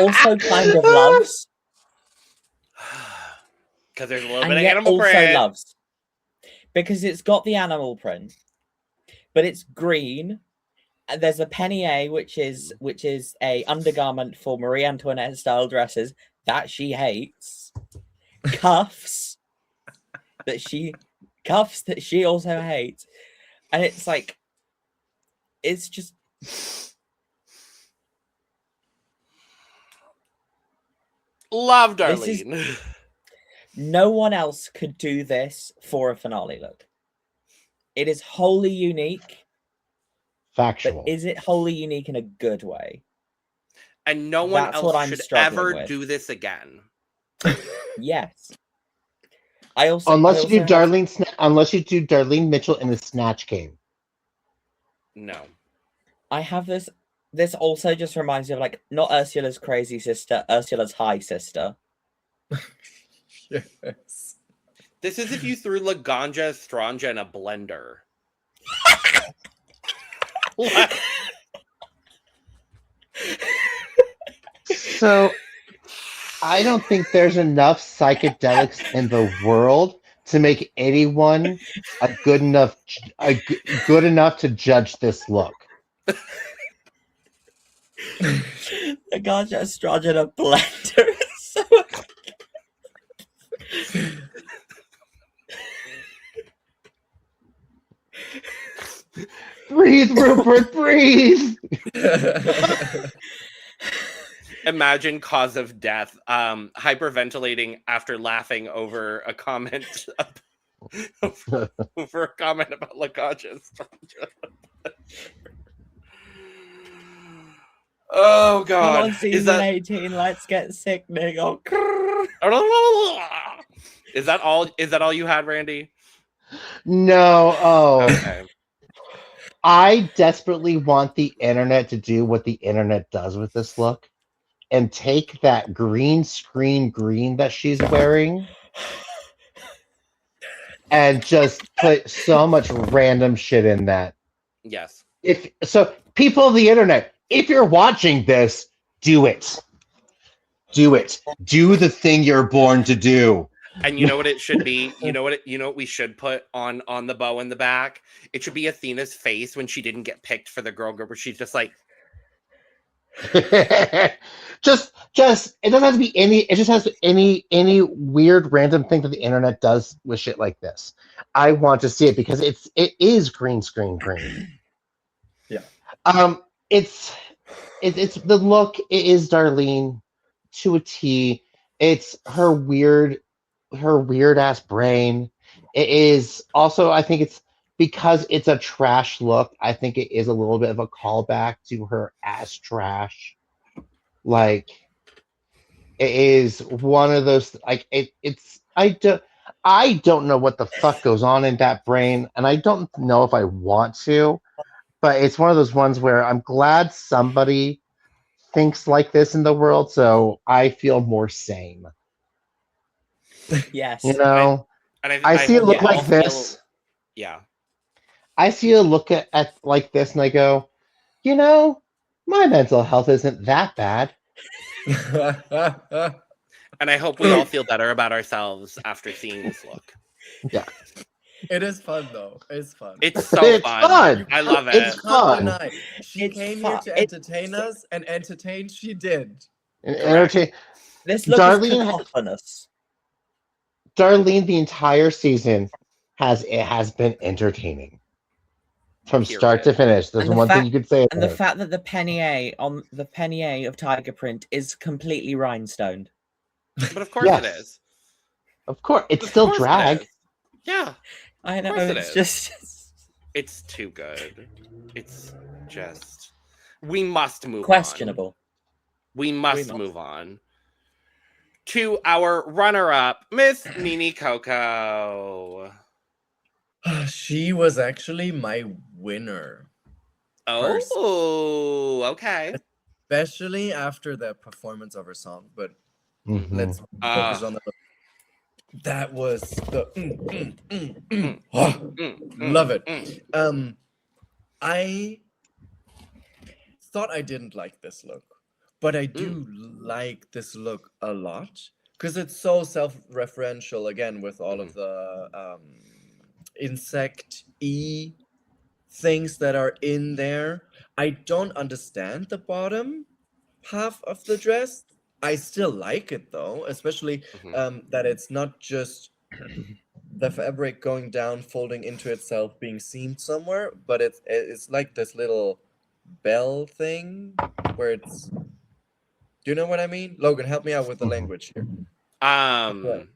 also kind of loves. Because there's a little and bit of yet animal also print. Loves. Because it's got the animal print. but it's green. And there's a pannier, which is a undergarment for Marie Antoinette style dresses that she hates. Cuffs that she also hates, and it's like, it's just. Love Darlene. No one else could do this for a finale look. It is wholly unique. Factual. But is it wholly unique in a good way? And no one That's what else I'm should struggling ever with. do this again. Yes. I also unless you do have- Darlene Mitchell in the Snatch Game. No. I have this. This also just reminds me of, like, not Ursula's crazy sister, Ursula's high sister. Yes. This is if you threw Laganja Stranja in a blender. What? So I don't think there's enough psychedelics in the world to make anyone good enough to judge this look. The ganja Stranja in a blender. So... Breathe, RuPert, breathe. Imagine cause of death. Hyperventilating after laughing over a comment over a comment about Laganja Stranja. Oh Come on, God! season 18. Let's get sickening. Oh, is that all? Is that all you had, Randy? No. Oh. Okay. I desperately want the internet to do what the internet does with this look and take that green screen green that she's wearing and just put so much random shit in that. Yes. People of the internet, if you're watching this, do it. Do it. Do the thing you're born to do. And you know what it should be? You know what we should put on the bow in the back? It should be Athena's face when she didn't get picked for the girl group, where she's just like just it doesn't have to be it just has any weird random thing that the internet does with shit like this. I want to see it because it is green screen green. Yeah. It's the look. It is Darlene to a T. It's her weird ass brain. It is also, I think it's because it's a trash look. I think it is a little bit of a callback to her ass trash. Like, it is one of those, like, I don't know what the fuck goes on in that brain, and I don't know if I want to, but it's one of those ones where I'm glad somebody thinks like this in the world, so I feel more sane. yes. You know, I see a look like this. Yeah. I see a look at like this, and I go, you know, my mental health isn't that bad. And I hope we all feel better about ourselves after seeing this look. Yeah. It is fun though. It's fun. It's so It's fun. fun. I love it. It's fun. Night. She It's came fun. here to entertain us, and entertain she did. And entertain. This look Darlene- is cacophonous. Darlene, the entire season has been entertaining from start to finish. There's And the one fact- thing you could say. And the about it. fact that the pannier on the pannier of tiger print is completely rhinestoned. But of course Yes. it is. Of course, it's Of still course it drag. is. Yeah. I know, course it it's is. just It's too good. It's just, we must move questionable. on. We must must. move on to our runner-up, Miss Nini Coco. She was actually my winner, Oh, okay. especially after the performance of her song. But Mhm. let's focus on the. That was the. Love it. I thought I didn't like this look, but I do like this look a lot because it's so self-referential again with all of the insect-y things that are in there. I don't understand the bottom half of the dress. I still like it though, especially that it's not just the fabric going down, folding into itself, being seamed somewhere, but it's like this little bell thing where it's. Do you know what I mean? Logan, help me out with the language here. Um,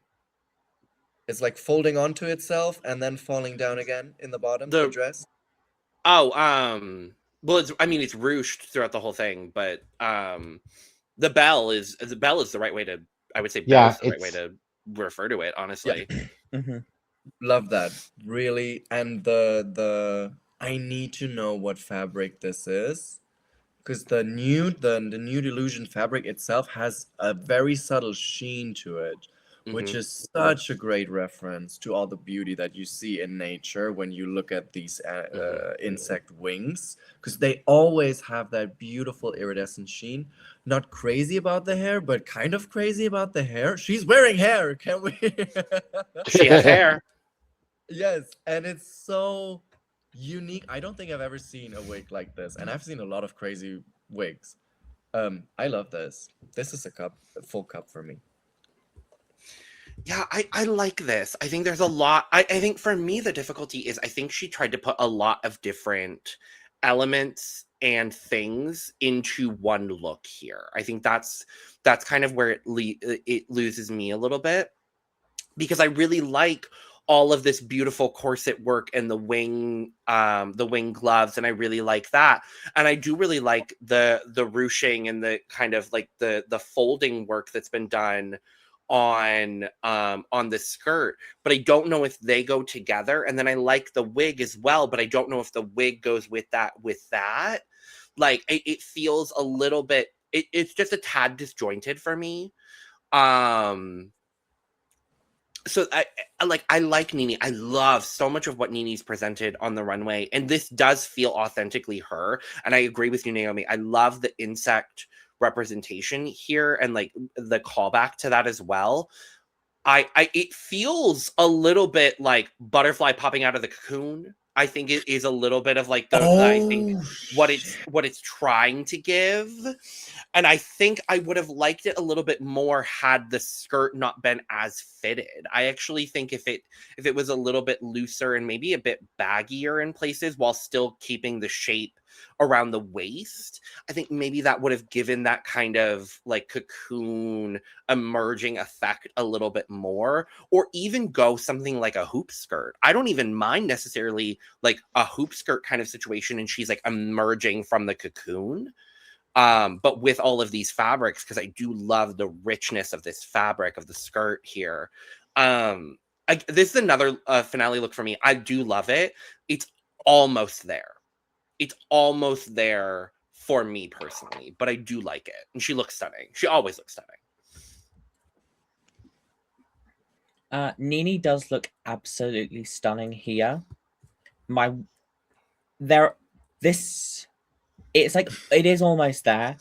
It's like folding onto itself and then falling down again in the bottom, the dress. Oh, well, it's ruched throughout the whole thing, but the bell is the right way to. I would say bell is the right way to refer to it. Honestly, Love that, really. And the I need to know what fabric this is, because the nude illusion fabric itself has a very subtle sheen to it, which is such a great reference to all the beauty that you see in nature when you look at these insect wings, because they always have that beautiful iridescent sheen. Not crazy about the hair, but kind of crazy about the hair. She's wearing hair, can we? She has hair. Yes, and it's so unique. I don't think I've ever seen a wig like this, and I've seen a lot of crazy wigs. I love this. This is a full cup for me. Yeah, I like this. I think there's a lot. I think for me, the difficulty is I think she tried to put a lot of different elements and things into one look here. I think that's kind of where it loses me a little bit, because I really like all of this beautiful corset work and the wing gloves, and I really like that. And I do really like the ruching and the kind of like the folding work that's been done on the skirt, but I don't know if they go together. And then I like the wig as well, but I don't know if the wig goes with that. Like it feels a little bit, it's just a tad disjointed for me. So I like Nini. I love so much of what Nini's presented on the runway, and this does feel authentically her. And I agree with you, Naomi. I love the insect representation here and like the callback to that as well. It feels a little bit like butterfly popping out of the cocoon. I think it is a little bit of like I think what it's trying to give. And I think I would have liked it a little bit more had the skirt not been as fitted. I actually think if it was a little bit looser and maybe a bit baggier in places while still keeping the shape around the waist, I think maybe that would have given that kind of like cocoon emerging effect a little bit more, or even go something like a hoop skirt. I don't even mind necessarily like a hoop skirt kind of situation and she's like emerging from the cocoon. But with all of these fabrics, because I do love the richness of this fabric of the skirt here. This is another finale look for me. I do love it. It's almost there. It's almost there for me personally, but I do like it. And she looks stunning. She always looks stunning. Nini does look absolutely stunning here. It's like it is almost there,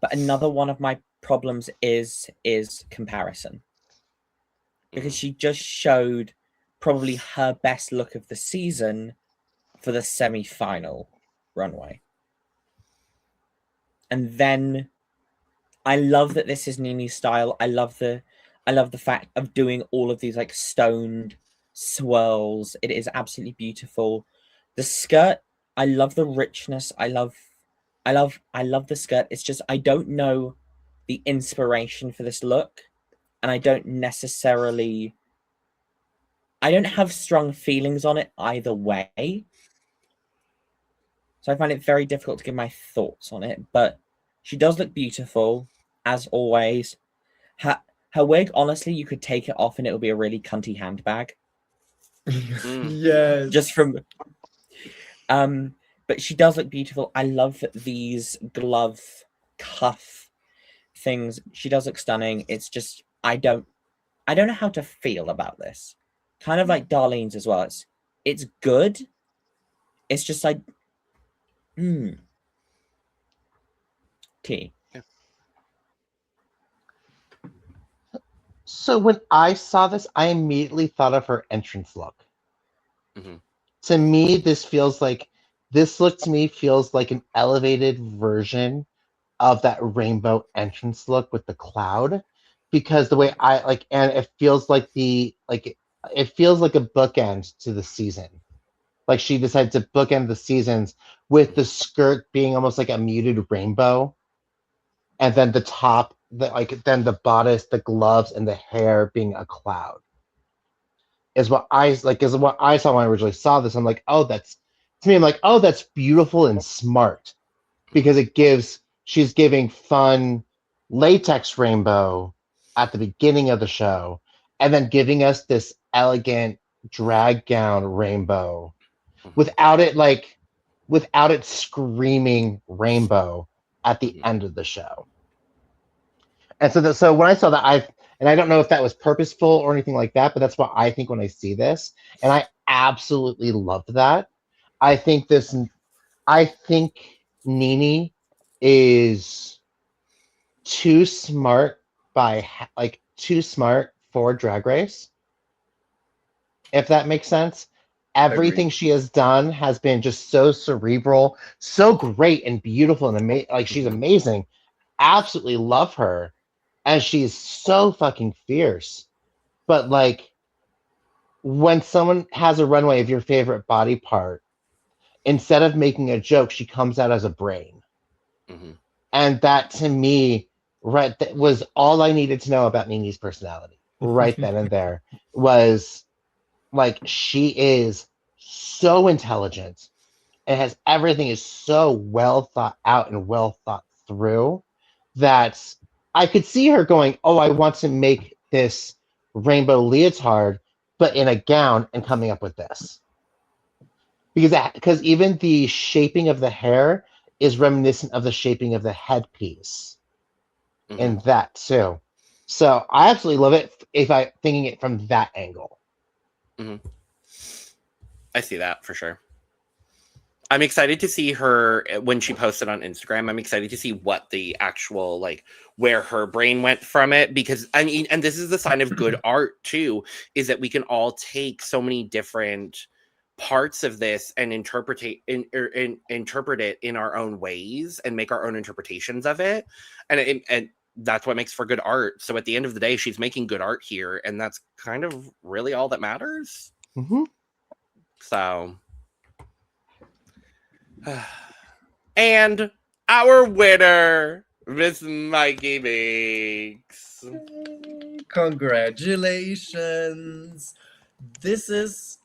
but another one of my problems is comparison, because she just showed probably her best look of the season for the semi-final runway. And then I love that this is Nini's style. I love the fact of doing all of these like stoned swirls. It is absolutely beautiful. The skirt, I love the richness. I love the skirt. It's just I don't know the inspiration for this look, and I don't have strong feelings on it either way. So I find it very difficult to give my thoughts on it, but she does look beautiful, as always. Her wig, honestly, you could take it off and it would be a really cunty handbag. Yes. Just from... but she does look beautiful. I love these glove cuff things. She does look stunning. It's just, I don't know how to feel about this. Kind of like Darlene's as well. It's good. It's just like, T. Yeah. So when I saw this, I immediately thought of her entrance look. Mm-hmm. To me, this feels like this look to me feels like an elevated version of that rainbow entrance look with the cloud, because the way I like, and it feels like it feels like a bookend to the season. Like she decided to bookend the seasons with the skirt being almost like a muted rainbow, and then the top, then the bodice, the gloves, and the hair being a cloud. Is what I saw when I originally saw this. I'm like, oh, that's to me. I'm like, oh, that's beautiful and smart, because she's giving fun latex rainbow at the beginning of the show, and then giving us this elegant drag gown rainbow without it screaming rainbow at the end of the show. And so when I saw that, I don't know if that was purposeful or anything like that, but that's what I think when I see this, and I absolutely loved that. I think Nini is too smart too smart for Drag Race, if that makes sense. Everything Agreed. she has done has been just so cerebral, so great and beautiful and amazing. Like, she's amazing. Absolutely love her. And she's so fucking fierce. But like, when someone has a runway of your favorite body part, instead of making a joke, she comes out as a brain. Mhm. And that, to me, right, that was all I needed to know about Nini's personality right then and there. Was like, she is so intelligent and everything is so well thought out and well thought through, that I could see her going, oh, I want to make this rainbow leotard, but in a gown, and coming up with this. Because even the shaping of the hair is reminiscent of the shaping of the headpiece in that too. So I absolutely love it if I thinking it from that angle. I see that for sure. I'm excited to see her when she posted on Instagram. I'm excited to see what the actual, like, where her brain went from it, because I mean, and this is the sign of good art too, is that we can all take so many different parts of this and interpret it in our own ways and make our own interpretations of it, and that's what makes for good art. So at the end of the day, she's making good art here, and that's kind of really all that matters. So, and our winner, Miss Myki Meeks. Congratulations. This is,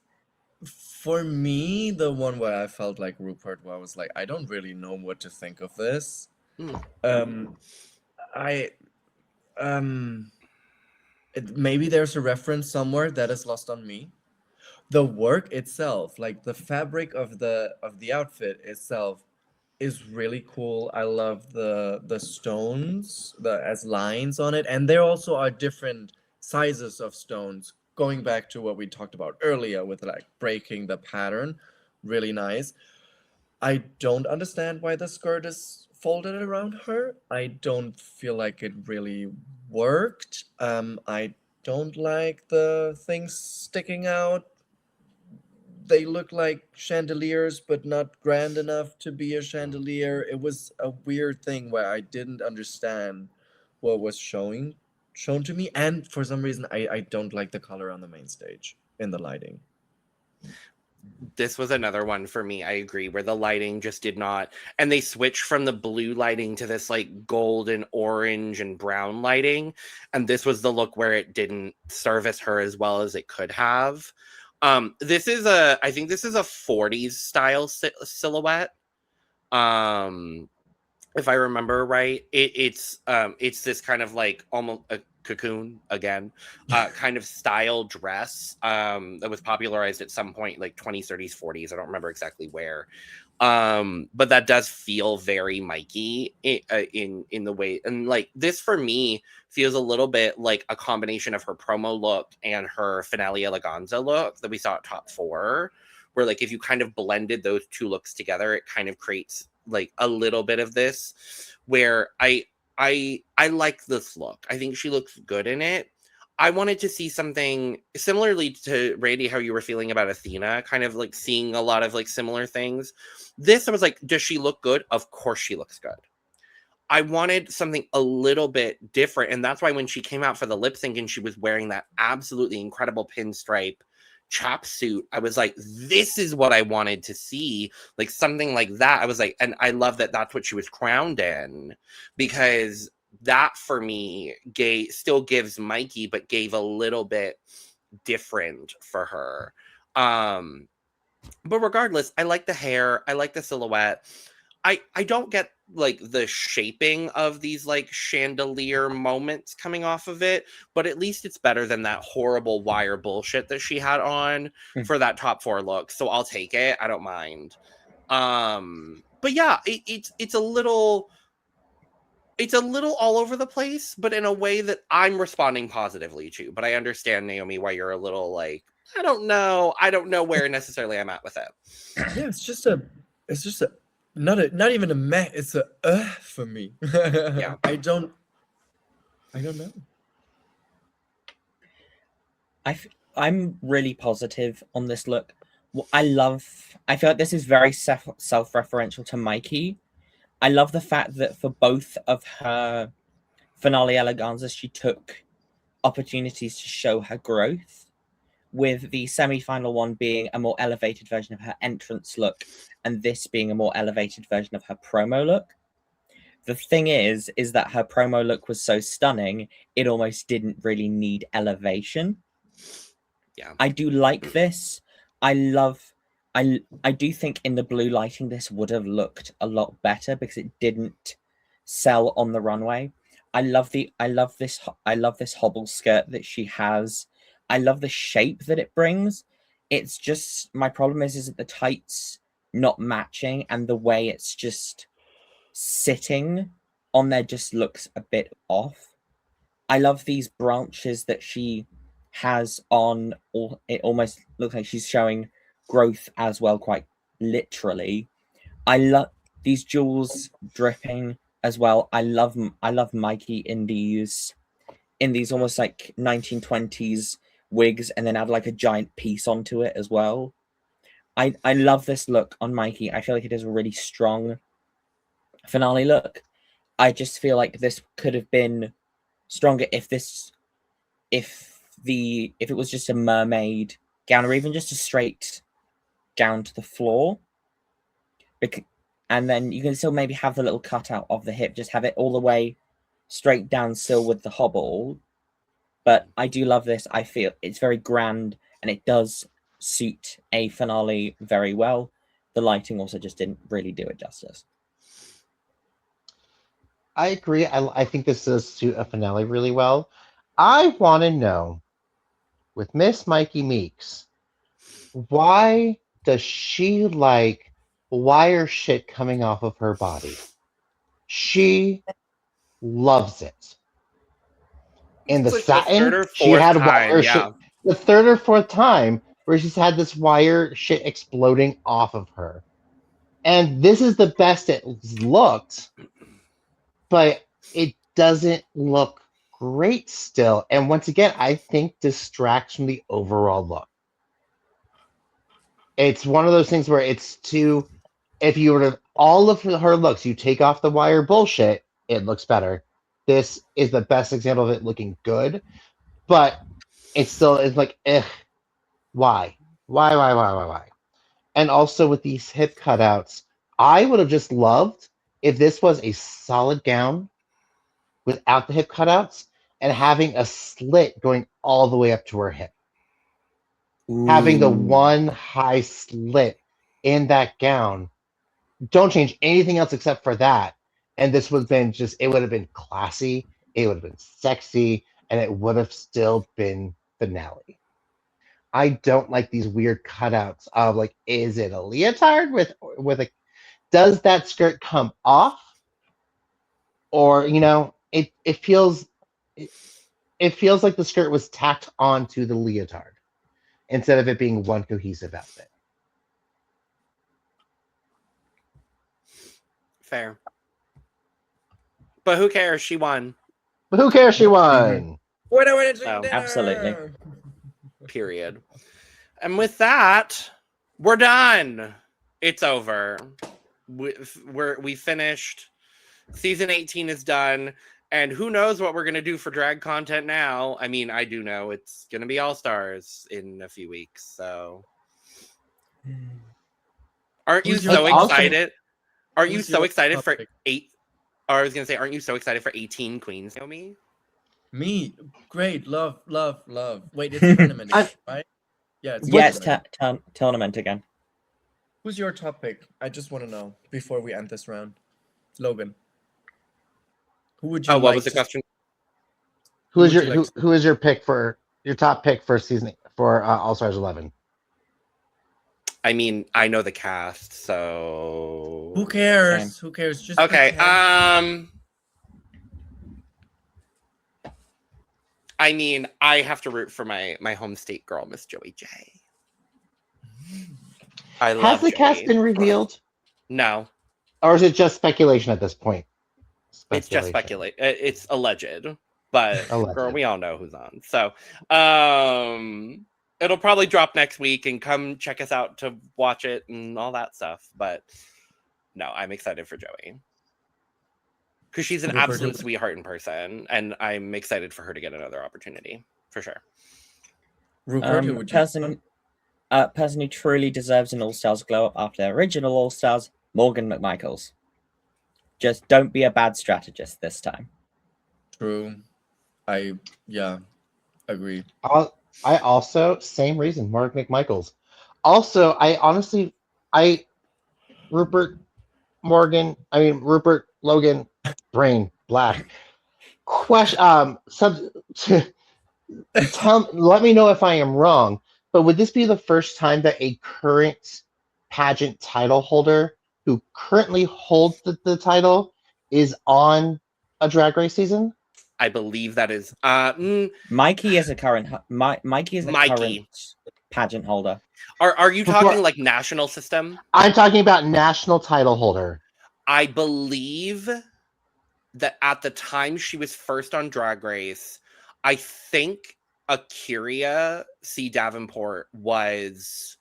for me, the one where I felt like RuPert, where I was like, I don't really know what to think of this. Maybe there's a reference somewhere that is lost on me. The work itself, like the fabric of the outfit itself, is really cool. I love the stones as lines on it, and there also are different sizes of stones, going back to what we talked about earlier with like breaking the pattern. Really nice. I don't understand why the skirt is folded around her. I don't feel like it really worked. I don't like the things sticking out. They look like chandeliers, but not grand enough to be a chandelier. It was a weird thing where I didn't understand what was shown to me, and for some reason, I don't like the color on the main stage in the lighting. This was another one for me. I agree, where the lighting just did not, and they switched from the blue lighting to this like gold and orange and brown lighting, and this was the look where it didn't service her as well as it could have. I think this is a 40s style silhouette. If I remember right, it's this kind of like almost a cocoon again, kind of style dress that was popularized at some point, like 20s, 30s, 40s. I don't remember exactly where. But that does feel very Myki in the way, and like this for me feels a little bit like a combination of her promo look and her finale eleganza look that we saw at top 4, where like if you kind of blended those two looks together, it kind of creates like a little bit of this, where I like this look. I think she looks good in it. I wanted to see something similarly to Randy, how you were feeling about Athena, kind of like seeing a lot of like similar things. This, I was like, does she look good? Of course she looks good. I wanted something a little bit different. And that's why when she came out for the lip sync and she was wearing that absolutely incredible pinstripe chap suit, I was like, this is what I wanted to see. Like something like that. I was like, and I love that that's what she was crowned in, because that for me still gives Myki, but gave a little bit different for her. But regardless, I like the hair. I like the silhouette. I don't get like the shaping of these like chandelier moments coming off of it, but at least it's better than that horrible wire bullshit that she had on for that top 4 look. So I'll take it. I don't mind. But yeah, it's a little all over the place, but in a way that I'm responding positively to. But I understand, Naomi, why you're a little like, I don't know where necessarily I'm at with it. Yeah, it's just a not even a meh, it's a for me. Yeah. I don't know. I'm really positive on this look. I feel like this is very self-referential to Myki. I love the fact that for both of her finale eleganzas, she took opportunities to show her growth, with the semi-final one being a more elevated version of her entrance look, and this being a more elevated version of her promo look. The thing is that her promo look was so stunning, it almost didn't really need elevation. Yeah. I do like this. I do think in the blue lighting this would have looked a lot better because it didn't sell on the runway. I love this hobble skirt that she has. I love the shape that it brings. It's just, my problem is that the tights not matching, and the way it's just sitting on there just looks a bit off. I love these branches that she has on. It almost looks like she's showing growth as well, quite literally. I love these jewels dripping as well. I love Myki in these almost like 1920s wigs, and then add like a giant piece onto it as well. I love this look on Myki. I feel like it is a really strong finale look. I just feel like this could have been stronger if it was just a mermaid gown, or even just a straight gown to the floor. And then you can still maybe have the little cutout of the hip, just have it all the way straight down still with the hobble. But I do love this. I feel it's very grand, and it does suit a finale very well. The lighting also just didn't really do it justice. I agree. I think this does suit a finale really well. I want to know, with Miss Myki Meeks, why does she like wire shit coming off of her body? She loves it. In the It's like satin, the 3rd or 4th she had time, wire yeah. shit. The 3rd or 4th time where she's had this wire shit exploding off of her. And this is the best it looked, but it doesn't look great still. And once again, I think distracts from the overall look. It's one of those things where it's too, if you were to, all of her looks, you take off the wire bullshit, it looks better. This is the best example of it looking good, but it's like, why? Why? And also with these hip cutouts, I would have just loved if this was a solid gown without the hip cutouts and having a slit going all the way up to her hip. Having the one high slit in that gown. Don't change anything else except for that. And this would have been it would have been classy, it would have been sexy, and it would have still been finale. I don't like these weird cutouts of like, is it a leotard with a, does that skirt come off? Or, it feels like the skirt was tacked onto the leotard instead of it being one cohesive outfit. Fair. But who cares? She won. But who cares? She won. Winner, chicken No. dinner! Absolutely. Period. And with that, we're done. It's over. We finished. Season 18 is done. And who knows what we're going to do for drag content now. I mean, I do know it's going to be All Stars in a few weeks. So aren't you Who's your so awesome- excited? Aren't you who's so your excited for topic? 8? Or I was going to say, aren't you so excited for 18 queens, Naomi? Me, great, love. Wait, it's tournament, right? Yeah, it's Yeah, it's tournament. tournament again. Who's your topic? I just want to know before we end this round. Logan. Who would you Oh, what like was the to- question? Who is would your you like who is your pick for your top pick for season for All Stars 11? I mean, I know the cast, so Who cares? Same. Who cares? Just okay. pretend. I mean, I have to root for my home state girl, Miss Joey J. I love Has the cast Joey. been revealed, No, or is it just speculation at this point? it's just speculate. It's alleged, but girl, Alleged. we all know who's on. So, it'll probably drop next week, and come check us out to watch it and all that stuff. But no, I'm excited for Joey because she's an RuPert, absolute sweetheart in person, and I'm excited for her to get another opportunity for sure. RuPert, who would you Person who truly deserves an All Stars glow up after the original All Stars, Morgan McMichaels. Just don't be a bad strategist this time. True. I agree. I also same reason, Mark McMichaels. Also, Rupert Logan, brain black. Question. Let me know if I am wrong. But would this be the first time that a current pageant title holder who currently holds the title is on a Drag Race season? I believe that is Myki is a current current pageant holder. Are you Before- talking like national system? I'm talking about national title holder. I believe that at the time she was first on Drag Race, I think Akira C. Davenport was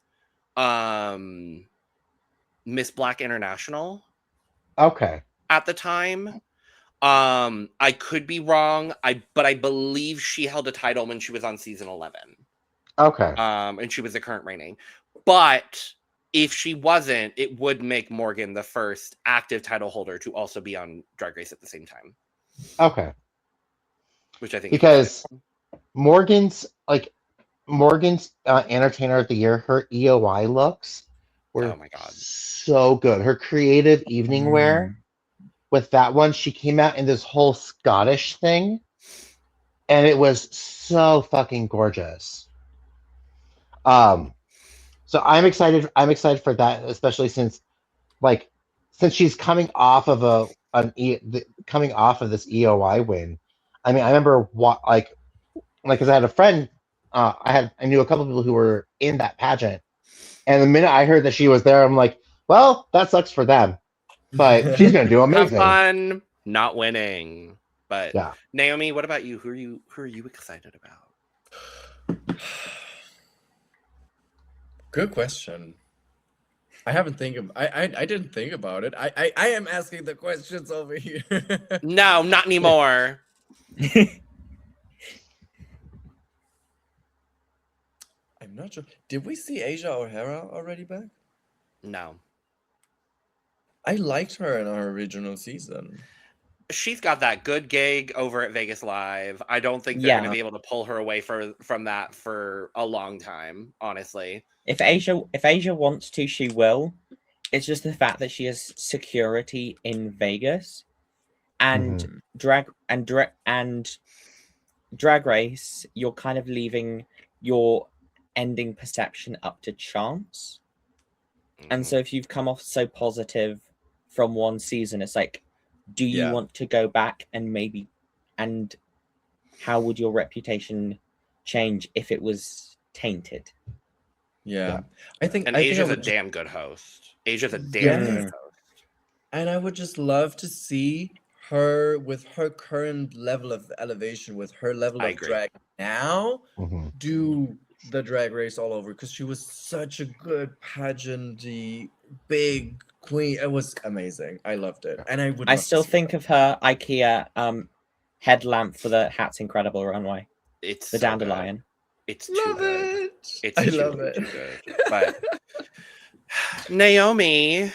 Miss Black International Okay. at the time. I could be wrong. But I believe she held a title when she was on season 11. Okay. And she was the current reigning. But if she wasn't, it would make Morgan the first active title holder to also be on Drag Race at the same time. Okay. Which I think Because Morgan's Entertainer of the Year, her EOI looks were oh my god, so good. Her creative evening wear with that one, she came out in this whole Scottish thing, and it was so fucking gorgeous. So I'm excited. I'm excited for that, especially since she's coming off of coming off of this EOI win. I mean, I remember because I had a friend, I knew a couple of people who were in that pageant, and the minute I heard that she was there, I'm like, well, that sucks for them, but she's gonna do have amazing. fun not winning. But Yeah. Naomi, what about you? Who are you excited about? Good question. I haven't I didn't think about it. I am asking the questions over here. No, not anymore. I'm not sure. Did we see Asia O'Hara already back? No. I liked her in our original season. She's got that good gig over at Vegas Live. I don't think they're going to be able to pull her away from that for a long time, honestly. If Asia wants to, she will. It's just the fact that she has security in Vegas, and drag race. You're kind of leaving your ending perception up to chance. And so if you've come off so positive from one season, it's like, do you want to go back and how would your reputation change if it was tainted? Yeah. I think Asia's a damn good host. Asia's a damn good host. And I would just love to see her with her current level of elevation, with her level I of agree. drag now, Mhm. do the drag race all over, because she was such a good pageanty big queen. It was amazing. I loved it, and I would. I love to still see think of her IKEA headlamp for the Hat's Incredible runway. It's The so dandelion. good. It's Love too good. it. It's I love truly it. too good. But Naomi,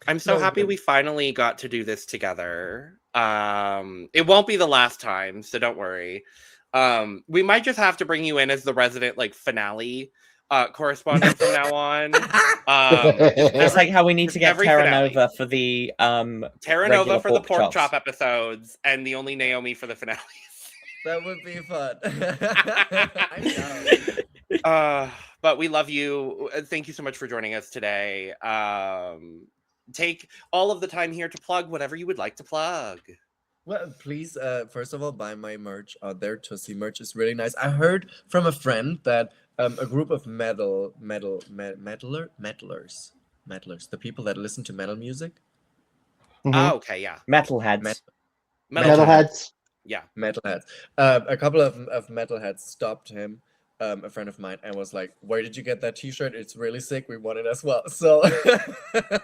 I'm so happy Logan. we finally got to do this together. It won't be the last time, so don't worry. We might just have to bring you in as the resident like finale correspondent from now on. It's like how we need to get every Terra finale. Nova for the Terra regular Nova for the pork chops. chop episodes, and the Only Naomi for the finales. That would be fun. I'm down. But we love you. Thank you so much for joining us today. Take all of the time here to plug whatever you would like to plug. Well, please, first of all, buy my merch out there. Tussie merch is really nice. I heard from a friend that a group of metalers, the people that listen to metal music, Mhm. Oh, okay, yeah. Metalheads. Metalheads. Yeah. metalheads. A couple of metalheads stopped him, a friend of mine, and was like, "Where did you get that T-shirt? It's really sick. We want it as well." So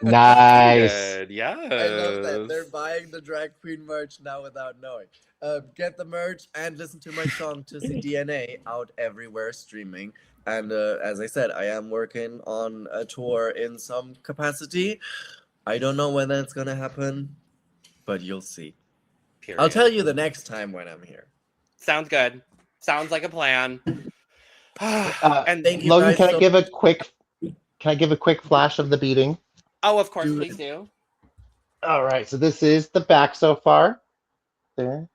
Nice. Good. Yeah. I love that they're buying the drag queen merch now without knowing. Get the merch and listen to my song "Tussie DNA" out everywhere streaming. And as I said, I am working on a tour in some capacity. I don't know when that's gonna happen, but you'll see. Period. I'll tell you the next time when I'm here. Sounds good. Sounds like a plan. And Thank you, Logan, guys, can I so- give a quick flash of the beating? oh, of course, Do please it. do. All right, so this is the back so far. There.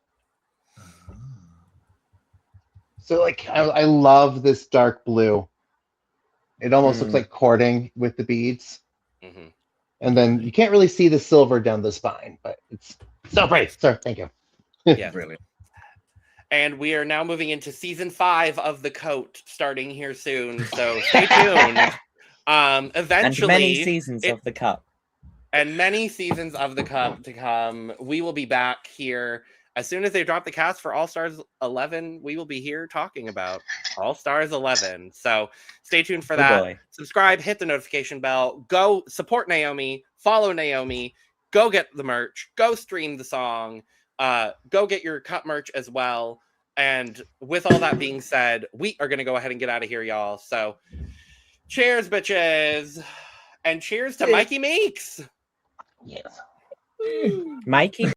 So like I love this dark blue. It almost looks like cording with the beads. Mhm. And then you can't really see the silver down the spine, but it's so pretty. Sir, thank you. Yeah. Brilliant. And we are now moving into season 5 of The Coat, starting here soon. So stay tuned. Eventually, And many seasons of the cup. and many seasons of The Cup to come. We will be back here as soon as they drop the cast for All Stars 11. We will be here talking about All Stars 11. So stay tuned for Oh that. boy. Subscribe, hit the notification bell, go support Naomi, follow Naomi, go get the merch, go stream the song, go get your cup merch as well. And with all that being said, we are going to go ahead and get out of here, y'all. So cheers, bitches. And cheers to Myki Meeks. Yes. Myki